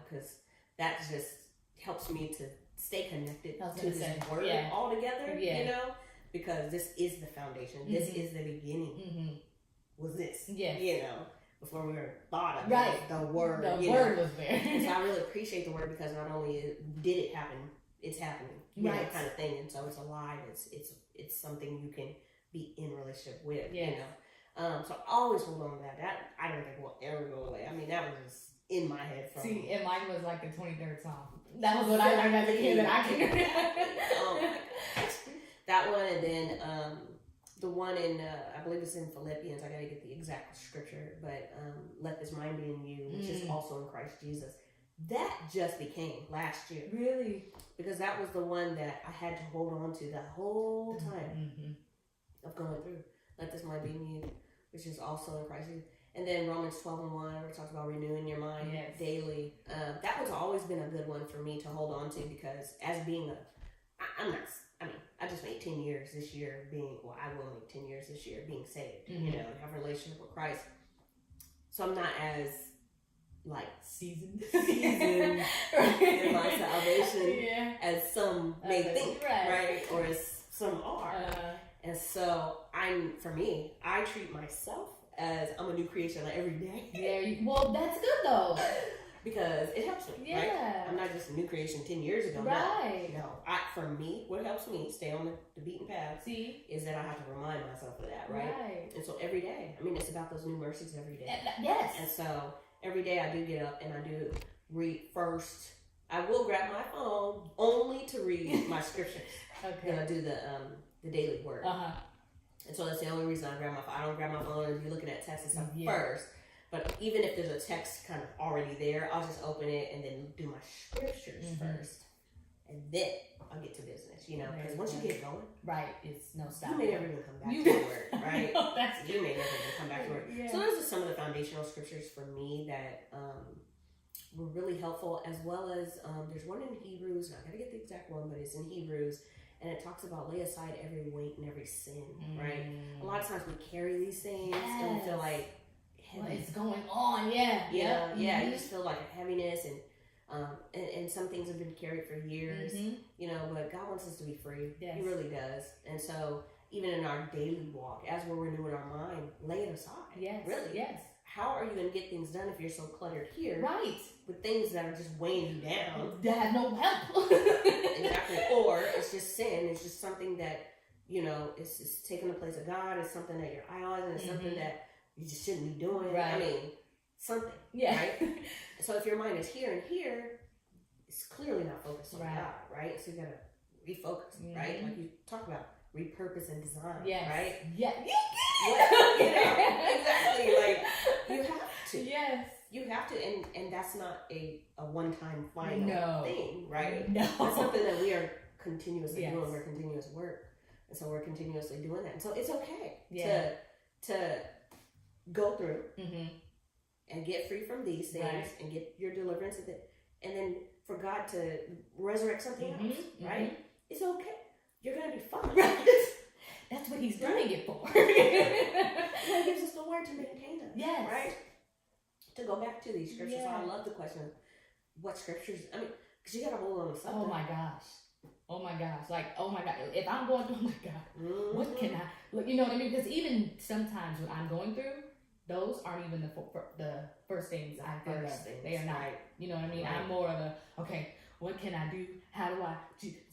because that just helps me to stay connected to His Word all together, because this is the foundation, this is the beginning, was this, before we were thought of the Word. The Word was there. So I really appreciate the Word, because not only did it happen, it's happening, kind of thing, and so it's alive. It's something you can be in relationship with, So I always hold on to that. That I don't think will ever go away. I mean, that was just in my head. And mine was like the 23rd Psalm. That was what I learned as a kid that I can. Oh my gosh. That one, and then the one in I believe it's in Philippians. I gotta get the exact scripture, but let this mind be in you, which is also in Christ Jesus. That just became last year. Really? Because that was the one that I had to hold on to the whole time of going through. Let this mind be in you, which is also in Christ Jesus. And then Romans 12:1, where it talks about renewing your mind daily. That one's always been a good one for me to hold on to, because as being I just made 10 years this year I will make 10 years this year being saved, and have a relationship with Christ. So I'm not as seasoned in my salvation as some may think, right? Or as some are. And so I treat myself as I'm a new creation every day. Well, that's good though. Because it helps me, right? I'm not just a new creation 10 years ago. Right. No. For me, what helps me stay on the beaten path is that I have to remind myself of that, right? And so every day, it's about those new mercies every day. Yes. And so every day I do get up and I do read first. I will grab my phone only to read my scriptures. Okay. Then I do the daily word. And so that's the only reason I grab my phone. I don't grab my phone and be looking at text and stuff first. But even if there's a text kind of already there, I'll just open it and then do my scriptures first. And then I'll get to business, because once you get going, it's no stop. You may never even come back to the word, right? You may never even come back to the word. So those are some of the foundational scriptures for me that were really helpful, as well as there's one in Hebrews, and I gotta get the exact one, but it's in Hebrews, and it talks about lay aside every weight and every sin, right? A lot of times we carry these things and we feel like what is going on? Yeah. You just feel like a heaviness, and some things have been carried for years, you know, but God wants us to be free. He really does. And so even in our daily walk, as we're renewing our mind, lay it aside. Really. How are you going to get things done if you're so cluttered here? Right. With things that are just weighing you down. That have no help. Exactly. Or it's just sin. It's just something that, you know, it's taking the place of God. It's something that you're idolizing. It's something that you just shouldn't be doing. Right. I mean, something. Right? So if your mind is here and here, it's clearly not focused on God, right? So you got to refocus, right? Like you talk about repurpose and design, right? Exactly. Like you have to. You have to, and that's not a one-time final thing, right? No. That's something that we are continuously doing. We're continuous work, and so we're continuously doing that. And so it's okay to go through and get free from these things and get your deliverance, and then for God to resurrect something else, right? It's okay. You're gonna be fine. That's what He's doing it for. He gives us the word to maintain us. Right. To go back to these scriptures, so I love the question of what scriptures. I mean, because you got to hold on to something. Oh my gosh! Like, oh my God! If I'm going through, oh my God, what can I? Look, you know what I mean? Because even sometimes when I'm going through, those aren't even the first things I think of. They are not. You know what I mean? I'm more of a what can I do? How do I?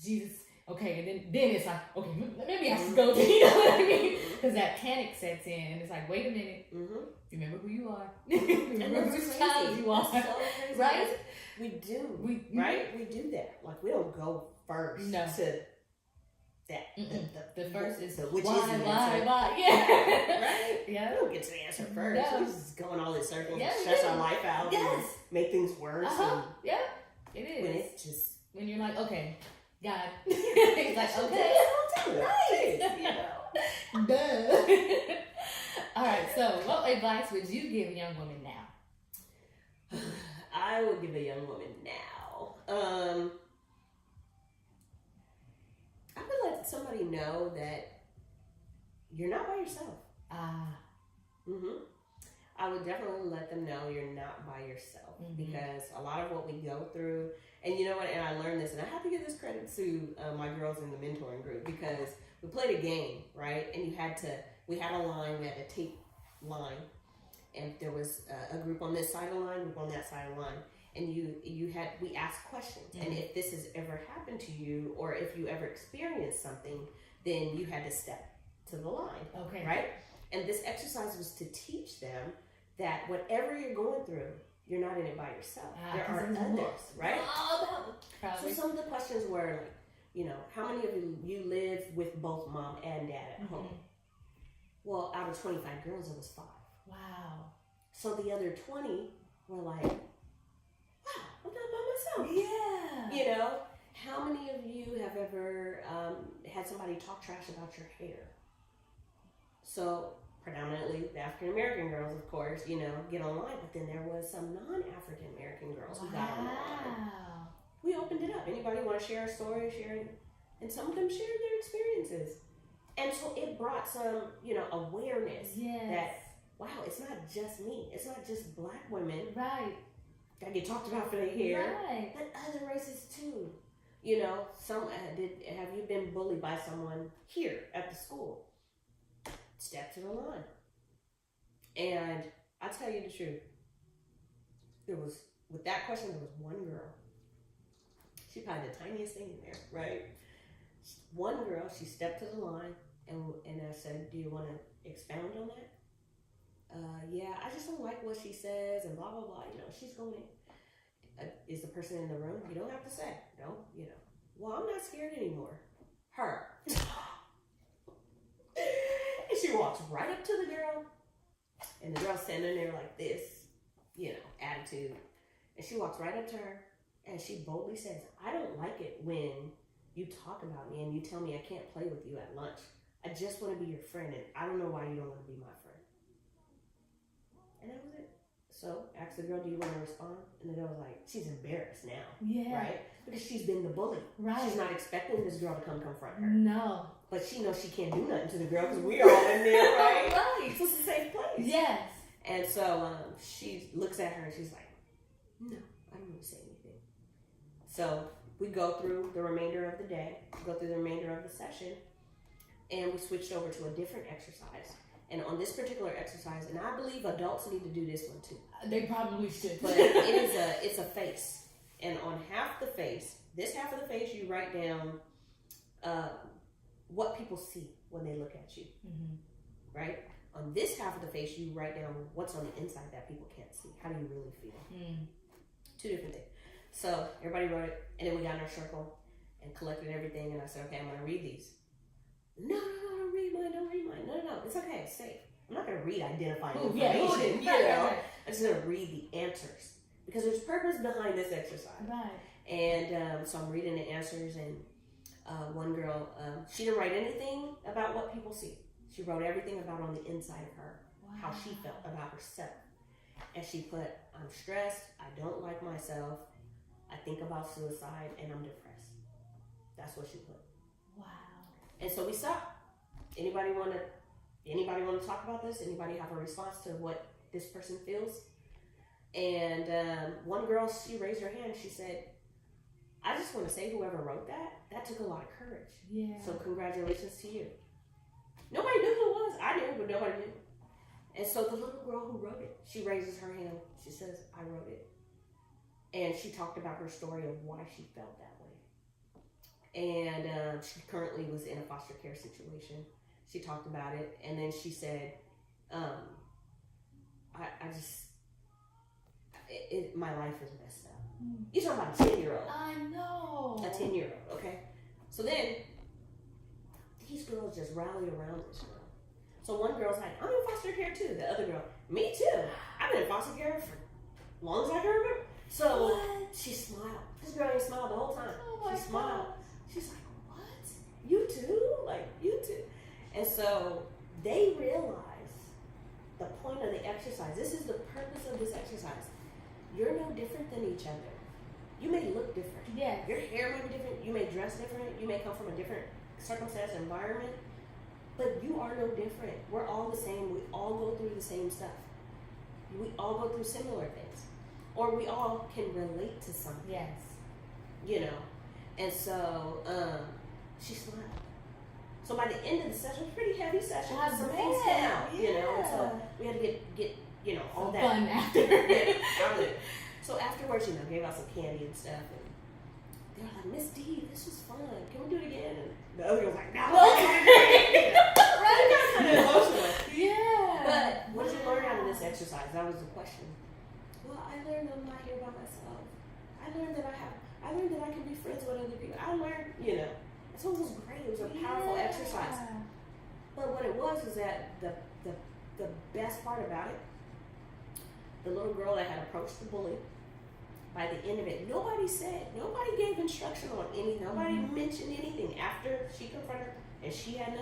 Jesus. Okay, and then it's like, okay, maybe I should go to, you know what I mean? Because that panic sets in, and it's like, wait a minute, remember who you are, remember whose child you are, so crazy. Right? We do, we do that. Like we don't go first to that. The first is which why, is the answer. Why? Right? Yeah. We don't get to the answer first. No. We just go in all these circles and stress our life out and make things worse. And it is. When it's just when you're like, okay. God. He's like, okay. Right. You know. Duh. All right, so what advice would you give a young woman now? I would give a young woman now. I would let somebody know that you're not by yourself. I would definitely let them know you're not by yourself, because a lot of what we go through, and you know what, and I learned this, and I have to give this credit to my girls in the mentoring group, because we played a game, right? And we had a line, we had a tape line, and there was a group on this side of the line, a group on that side of the line, and we asked questions, and if this has ever happened to you, or if you ever experienced something, then you had to step to the line, right? And this exercise was to teach them that whatever you're going through, you're not in it by yourself. There are others, right? So some of the questions were like, you know, how many of you live with both mom and dad at home? Well, out of 25 girls, it was 5. Wow. So the other 20 were like, wow, I'm not by myself. Yeah. You know, how many of you have ever had somebody talk trash about your hair? So predominantly the African American girls, of course, you know, get online, but then there was some non-African American girls who got online. We opened it up. Anybody want to share a story, and some of them shared their experiences. And so it brought some, you know, awareness that, wow, it's not just me. It's not just Black women that get talked about for their hair, but other races too. You know, have you been bullied by someone here at the school? Step to the line. And I'll tell you the truth. With that question, there was one girl. She probably the tiniest thing in there, right? One girl, she stepped to the line, and I said, do you want to expound on that? Yeah, I just don't like what she says, and blah, blah, blah. You know, she's going in. Is the person in the room? You don't have to say. No, you know. Well, I'm not scared anymore. Her. And she walks right up to the girl, and the girl's standing there like this, you know, attitude. And she walks right up to her, and she boldly says, I don't like it when you talk about me and you tell me I can't play with you at lunch. I just want to be your friend, and I don't know why you don't want to be my friend. And that was it. So asked the girl, do you want to respond? And the girl was like, she's embarrassed now. Yeah. Right? Because she's been the bully. Right. She's not expecting this girl to come confront her. No. But she knows she can't do nothing to the girl because we're all in there, right? Right. So it's a safe place. Yes. And so she looks at her and she's like, no, I don't want to say anything. So we go through the remainder of the day, go through the remainder of the session, and we switched over to a different exercise. And on this particular exercise, and I believe adults need to do this one too. They probably should. But it's a face. And on half the face, this half of the face, you write down what people see when they look at you. Mm-hmm. Right? On this half of the face, you write down what's on the inside that people can't see. How do you really feel? Mm. Two different things. So everybody wrote it, and then we got in our circle and collected everything. And I said, okay, I'm going to read these. No, don't read mine. No, it's okay, it's safe. I'm not going to read identifying information. Right. I'm just going to read the answers because there's purpose behind this exercise. Right. And so I'm reading the answers, and one girl, she didn't write anything about what people see. She wrote everything about on the inside of her, how she felt about herself. And she put, I'm stressed, I don't like myself, I think about suicide, and I'm depressed. That's what she put. Wow. And so we stopped. Anybody want to talk about this? Anybody have a response to what this person feels? And one girl, she raised her hand. She said, I just want to say whoever wrote that took a lot of courage. Yeah. So congratulations to you. Nobody knew who it was. I knew, but nobody knew. And so the little girl who wrote it, she raises her hand. She says, I wrote it. And she talked about her story of why she felt that way. And she currently was in a foster care situation. She talked about it. And then she said, my life is messed up. You're talking about a 10-year-old. I know. A 10-year-old, okay? So then, these girls just rallied around this girl. So one girl's like, I'm in foster care too. The other girl, me too. I've been in foster care for as long as I can remember. So she smiled. This girl ain't smiled the whole time. Oh my she smiled. God. She's like, what? You too? Like, you too? And so they realized the point of the exercise. This is the purpose of this exercise. You're no different than each other. You may look different. Yes. Your hair may be different. You may dress different. You may come from a different circumstance, environment. But you are no different. We're all the same. We all go through the same stuff. We all go through similar things. Or we all can relate to something. Yes. You know. And so she smiled. So by the end of the session, it was a pretty heavy session. Some things came out, you know. And so we had to get you know, all some that. fun after. Out of it. So afterwards, you know, gave out some candy and stuff. And they were like, Miss D, this was fun. Can we do it again? And the other girl was like, no. Right? Kind of emotional. Yeah. But what did you learn out of this exercise? That was the question. Well, I learned I'm not here by myself. I learned that I can be friends with other people. I learned, you know. So it was great. It was a powerful exercise. But what it was that the best part about it, the little girl that had approached the bully, by the end of it, nobody gave instruction on anything. Nobody mentioned anything after she confronted her and she had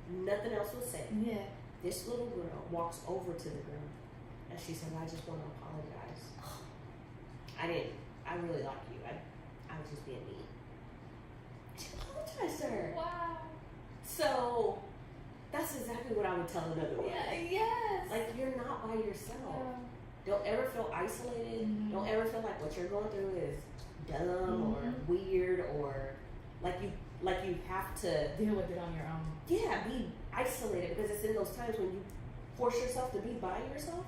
nothing else was said. Yeah. This little girl walks over to the girl and she said, I just want to apologize. I really like you. I was just being mean. She apologized to her. Wow. So that's exactly what I would tell another one. Yeah, yes. Like, you're not by yourself. Yeah. Don't ever feel isolated. Don't ever feel like what you're going through is dumb or weird or like you have to deal with it on your own. Yeah, be isolated because it's in those times when you force yourself to be by yourself,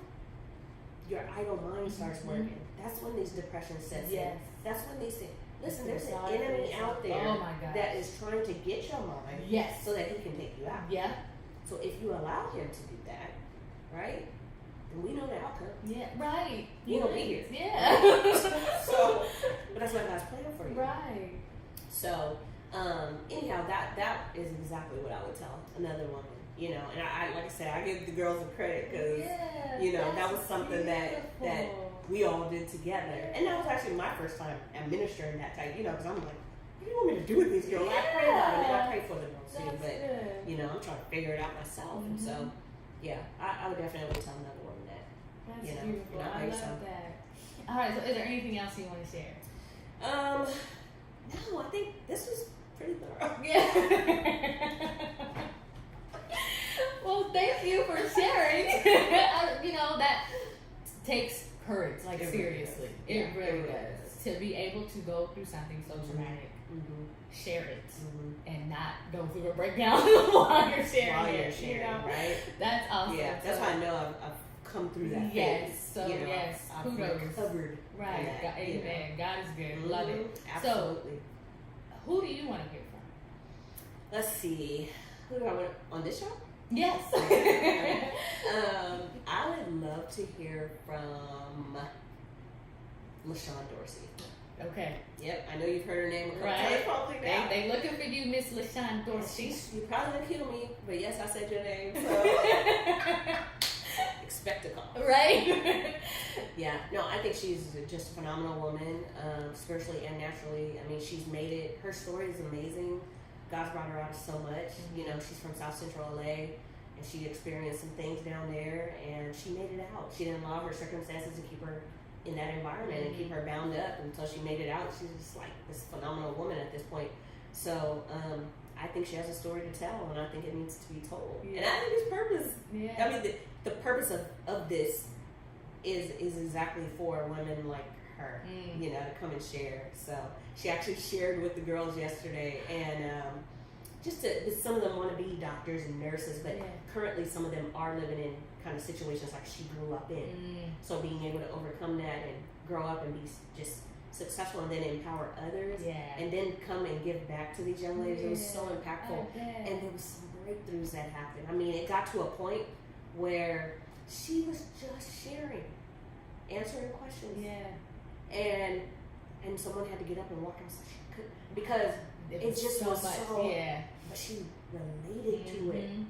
your idle mind starts working. That's when these depressions sets in. That's when they say, listen, there's an enemy out there that is trying to get your mind so that he can take you out. Yeah. So if you allow him to do that, right? We know the outcome. Yeah, right. You don't be here. Yeah. So, but that's what God's plan for you. Right. So, anyhow, that is exactly what I would tell another woman. You know, and I like I said, I give the girls the credit because you know that was something that we all did together, and that was actually my first time administering that type. You know, because I'm like, what do you want me to do with these girls? I pray about it, and I pray for the girls too, but you know, I'm trying to figure it out myself, and so. Yeah, I would definitely tell another woman that. That's you know, beautiful. you're not I by love yourself. that. All right, so is there anything else you want to share? No, I think this was pretty thorough. Yeah. Well, thank you for sharing. You know, that takes courage, like It really seriously. does. It Yeah, really it really does. To be able to go through something so traumatic, share it, and not go through a breakdown while you're sharing While it. you're sharing, you know? right? That's awesome. Yeah, that's how I know I've come through that Yes, phase. so you know, yes, I've kudos. recovered. Right, that, God, you know. amen. God is good. Love it. Absolutely. So, who do you want to hear from? Let's see. Who do I want on this show? Yes. I would love to hear from LaShawn Dorsey. Okay. Yep, I know you've heard her name a couple Right. times probably now. They looking for you, Miss LaShawn Dorsey. You probably gonna kill me, but yes, I said your name, so expect a call. Right? Yeah, no, I think she's just a phenomenal woman, spiritually and naturally. I mean, she's made it. Her story is amazing. God's brought her out of so much. Mm-hmm. You know, she's from South Central LA, and she experienced some things down there, and she made it out. She didn't allow her circumstances to keep her in that environment and keep her bound up until she made it out. She's just like this phenomenal woman at this point. So I think she has a story to tell, and I think it needs to be told. Yeah. And I think it's purpose. Yeah. I mean, the purpose of this is exactly for women like her, you know, to come and share. So she actually shared with the girls yesterday, and some of them want to be doctors and nurses, but currently some of them are living in kind of situations like she grew up in. So being able to overcome that and grow up and be just successful and then empower others, and then come and give back to these young ladies, it was so impactful. And there was some breakthroughs that happened. I mean, it got to a point where she was just sharing, answering questions, and someone had to get up and walk out so she could, because it just so was much. so, but she related to it, and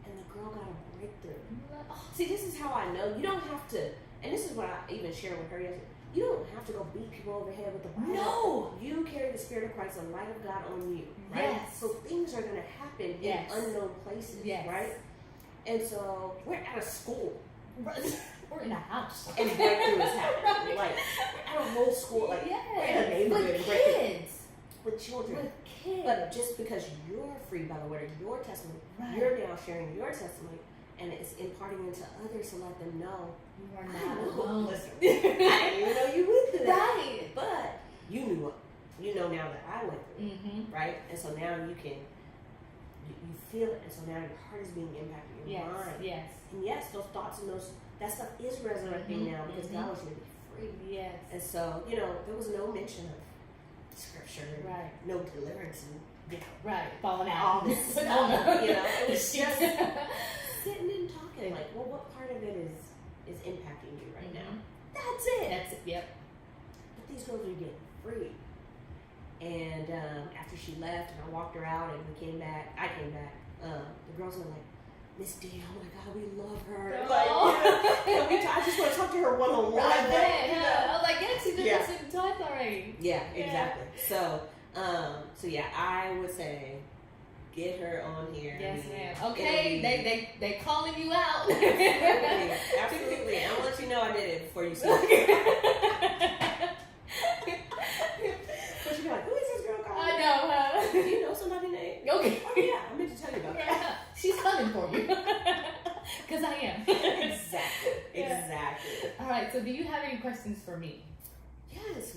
the girl got a breakthrough. See, this is how I know you don't have to, and this is what I even shared with her yesterday. You don't have to go beat people over the head with the Bible. No! You carry the Spirit of Christ, the light of God on you, right? Yes. So things are going to happen in unknown places, right? And so we're at a school. We're in a house. And breakthrough is happening. Like, we're at a whole school. Like, we're in a neighborhood. With and breakthrough. kids. With children. With kids. But just because you're free by the word of your testimony, you're now sharing your testimony, and it's imparting into others to let them know. You are not alone. Listen, I didn't even know you went through that. Right. But you know now that I went through it, right? And so now you can, you feel it, and so now your heart is being impacted, your mind. Yes. And yes, those thoughts and that stuff is resurrecting now because God wants you to be free. Yes. And so, there was no mention of scripture, no deliverance, and falling out. all this stuff. It was just sitting and talking. Yeah. Like, well, what part of it is impacting you right now? That's it. Yep. But these girls are getting free. And after she left, and I walked her out, and I came back. The girls were like, Miss D, oh my God, we love her. I just want to talk to her one-on-one. I was like, yes, she's been listening to talk already. Yeah, exactly. So I would say get her on here. Yes, ma'am. Okay, they calling you out. Absolutely. I'm gonna let you know I did it before you see it. But you're like, who is this girl calling? I know, Do you know somebody's name? Okay. Oh yeah, I meant to tell you about that. She's coming for you. Because I am. Exactly. All right, so do you have any questions for me? Yes.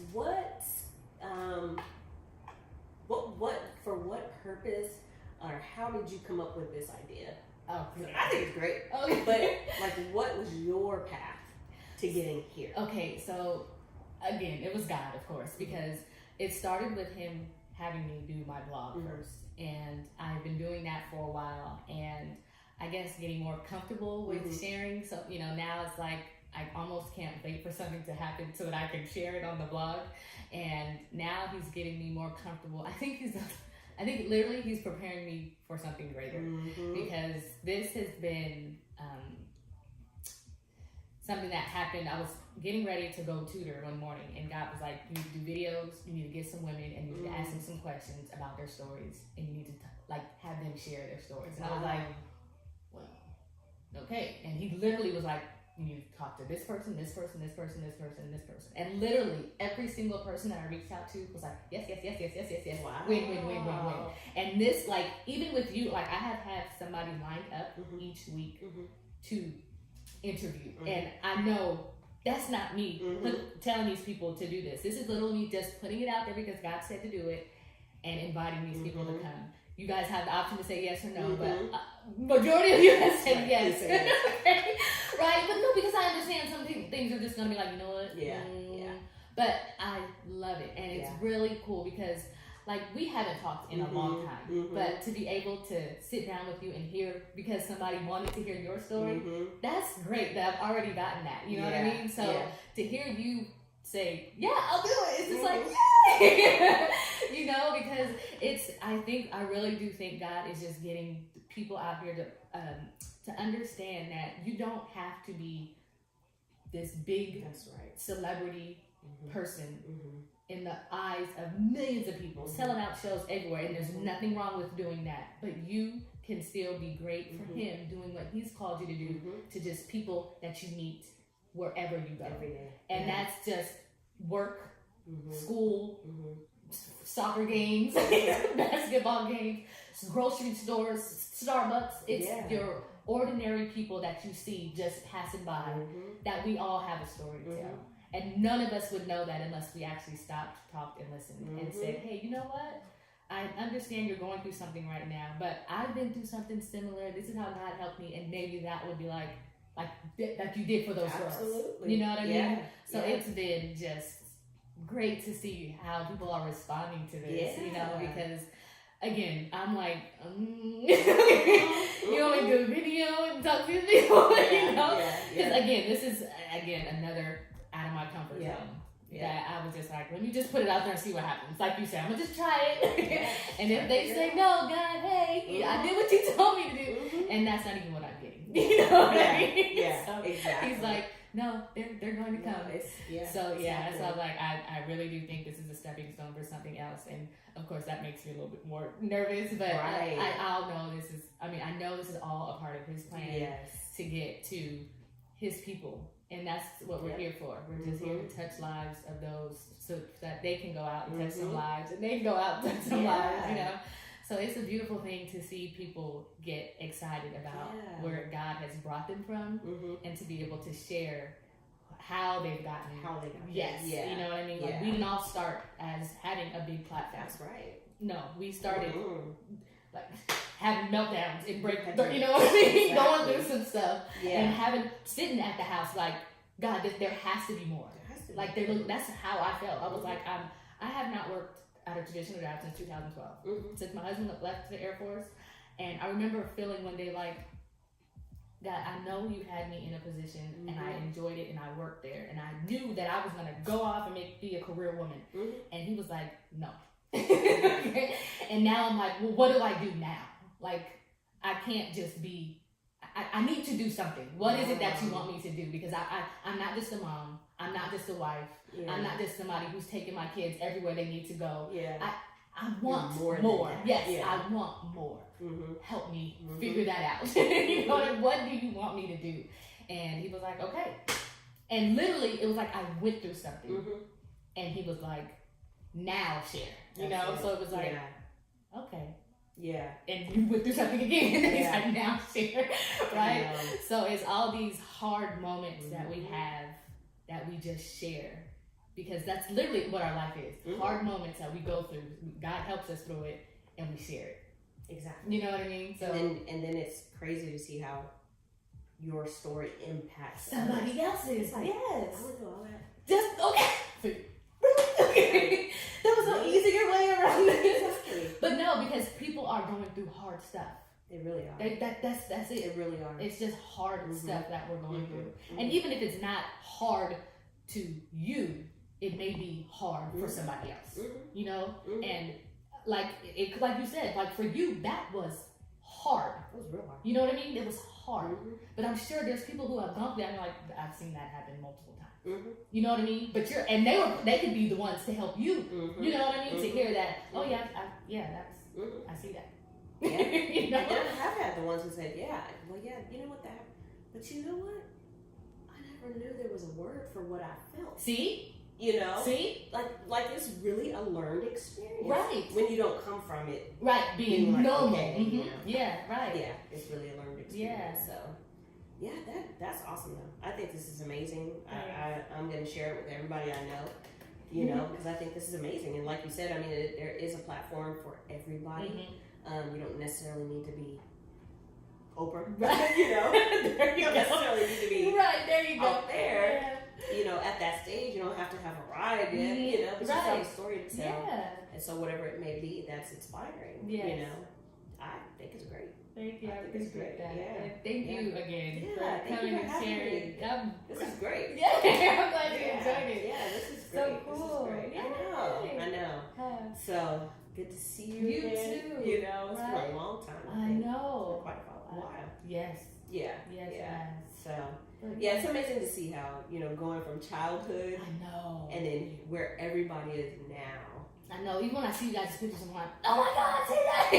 For what purpose, or how did you come up with this idea? Oh, I think it's great. Okay. But what was your path to getting here? Okay, so again, it was God, of course, because it started with him having me do my blog first, and I've been doing that for a while, and I guess getting more comfortable with sharing. So now it's like I almost can't wait for something to happen so that I can share it on the blog. And now he's getting me more comfortable. I think literally he's preparing me for something greater, because this has been something that happened. I was getting ready to go tutor one morning, and God was like, you need to do videos, you need to get some women, and you need to ask them some questions about their stories, and you need to have them share their stories. And I was like, well, okay. And he literally was like, you need to talk to this person, this person, this person, this person, this person. And literally every single person that I reached out to was like, yes. Wow. Win. And this, like, even with you, like, I have had somebody lined up each week to interview. And I know that's not me telling these people to do this. This is literally me just putting it out there because God said to do it and inviting these people to come. You guys have the option to say yes or no, but majority of you have said yes. Okay. Right? But no, because I understand some things are just going to be like, you know what? Yeah. But I love it. And it's really cool because, like, we haven't talked in a long time. But to be able to sit down with you and hear, because somebody wanted to hear your story, that's great that I've already gotten that. You know what I mean? So to hear you say, yeah, I'll do it. It's just like, yay! You know, because I really do think God is just getting people out here to understand that you don't have to be this big celebrity person in the eyes of millions of people, selling out shows everywhere, and there's nothing wrong with doing that. But you can still be great for Him doing what He's called you to do to just people that you meet wherever you go. Every day. And that's just work, school, soccer games, basketball games, grocery stores, Starbucks. It's your ordinary people that you see just passing by that we all have a story to tell. And none of us would know that unless we actually stopped, talked, and listened and said, hey, you know what? I understand you're going through something right now, but I've been through something similar. This is how God helped me. And maybe that would be like you did for those girls. You know what I mean? So it's been just great to see how people are responding to this, you know, because again, I'm like, you want me to do a video and talk to people, you know? Because again, this is, another out of my comfort zone. That I was just like, let me just put it out there and see what happens. Like you said, I'm gonna just try it. And if they say, no, God, hey, I did what you told me to do. And that's not even what I'm getting. You know what I mean? So exactly. He's like, no, they're going to come. So so I'm like, I really do think this is a stepping stone for something else. And of course that makes me a little bit more nervous, but I'll know I know this is all a part of His plan to get to His people. And that's what we're here for. We're just here to touch lives of those so that they can go out and touch some lives, and they can go out and touch some lives, you know. So it's a beautiful thing to see people get excited about where God has brought them from and to be able to share how they've gotten. You know what I mean? Like, we didn't all start as having a big platform. That's right. No, we started like having meltdowns and you know what I mean? Going through some stuff and sitting at the house like, God, there has to be more. Like, that's how I felt. I was like, I have not worked at a traditional job since 2012. Since my husband left the Air Force. And I remember feeling one day like, God, I know you had me in a position and I enjoyed it and I worked there. And I knew that I was going to go off and be a career woman. And He was like, no. And now I'm like, well, what do I do now? Like, I can't just be, I need to do something. What is it that you want me to do? Because I'm not just a mom. I'm not just a wife. I'm not just somebody who's taking my kids everywhere they need to go. I want more. Yes, I want more. Help me figure that out. You know, what do you want me to do? And He was like, okay. And literally, it was like I went through something. And He was like, now share. You know? So it was like, okay. And you went through something again. And He's like, now share. Right? So it's all these hard moments that we have that we just share. Because that's literally what our life is. Hard moments that we go through. God helps us through it and we share it. Exactly. You know what I mean? So and then it's crazy to see how your story impacts somebody else's. Like, yes. I went through all that. Just okay. Okay. There was no easier way around this. But no, because people are going through hard stuff. They really are. That's it. They really are. It's just hard stuff that we're going through. And even if it's not hard to you, it may be hard for somebody else. You know? And like you said, like for you, that was hard. It was real hard. You know what I mean? It was hard. But I'm sure there's people who have gone through that and like, I've seen that happen multiple times. You know what I mean? But they could be the ones to help you. You know what I mean? To hear that, oh yeah, I see that. You know? I have had the ones who said, you know what that, but you know what? never knew there was a word for what I felt. See? You know? See? Like it's really a learned experience. Right. When you don't come from it. Right, being like, normal. okay, Mm-hmm. you know. Yeah, right. Yeah, it's really a learned experience. So, yeah, that's awesome though. I think this is amazing. I'm going to share it with everybody I know, you know, because I think this is amazing. And like you said, I mean, there is a platform for everybody. You don't necessarily need to be Oprah, right? You know, you don't necessarily need to be right there. You go out there. You know, at that stage, you don't have to have a ride yet. You know, but you have a story to tell. Yeah. And so whatever it may be, that's inspiring. Yes. You know, I think it's great. Thank you. I appreciate that. Yeah. And thank you again for thank coming you for and sharing. This is great. Yeah, I'm glad you enjoyed it. Yeah, this is So great. cool. This is great. Yay. I know. So good to see you. You again. too. You know, it's right? been a long time. I know. For quite a while. Yes. Yeah. Yes. Yeah. So. But Yeah, it's amazing to see how, you know, going from childhood I know. and then where everybody is now. I know. Even when I see you guys' pictures, I'm like, oh my God, see that?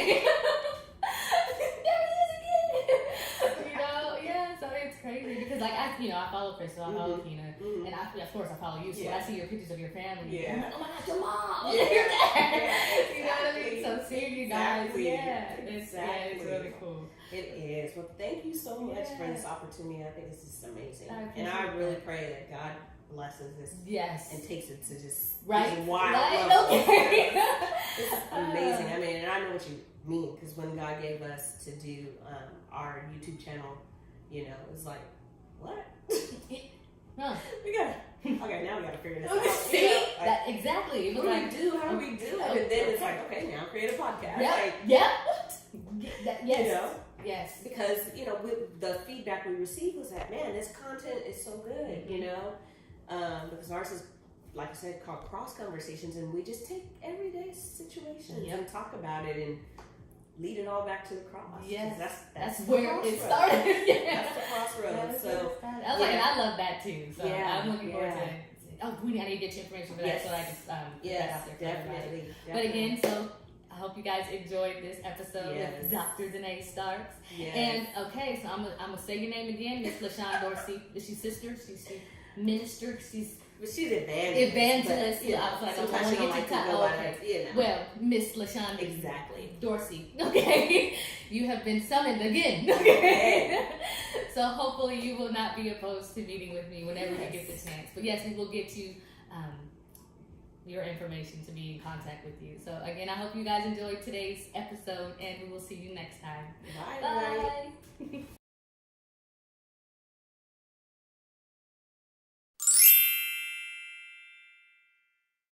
There he is again. You know, yeah. So it's crazy because, like, I follow Crystal, I follow Kina, and of course I follow you. So when I see your pictures of your family, I'm like, oh my God, your mom, your dad. You know what I mean? So seeing you guys, it's really cool. It is. Well, thank you so much for this opportunity. I think this is amazing, and I really pray that God blesses this. Yes. And takes it to just wild levels. Okay. It's amazing. I mean, and I know what you mean because when God gave us to do our YouTube channel, you know, it was like, what? Huh. Okay, now we gotta figure this out. See? You know, like, that exactly. It was what do we do? How do we do it? And then it's like, okay, now create a podcast. Yes. You know? Yes. Because, you know, with the feedback we received was that, man, this content is so good, you know? Because ours is, like I said, called Cross Conversations, and we just take everyday situations and talk about it and lead it all back to the cross. Yes. That's where it started. That's the crossroads. So, I was like, and I love that too. So I'm looking forward to it. Oh, I need to get your information for that so I can get that out there for everybody. But again, so I hope you guys enjoyed this episode with Dr. Dene Starks. Yes. And okay, so I'm gonna say your name again, Miss LaShawn Dorsey. Is she sister? She's minister. She's evangelist. But, I was like, sometimes I she don't want like to to get go to okay. You know. Well, Miss LaShawn Exactly. Dorsey. Okay, you have been summoned again. Okay. So hopefully you will not be opposed to meeting with me whenever you get the chance. But yes, we will get you your information to be in contact with you. So again, I hope you guys enjoyed today's episode, and we will see you next time. Bye. Bye.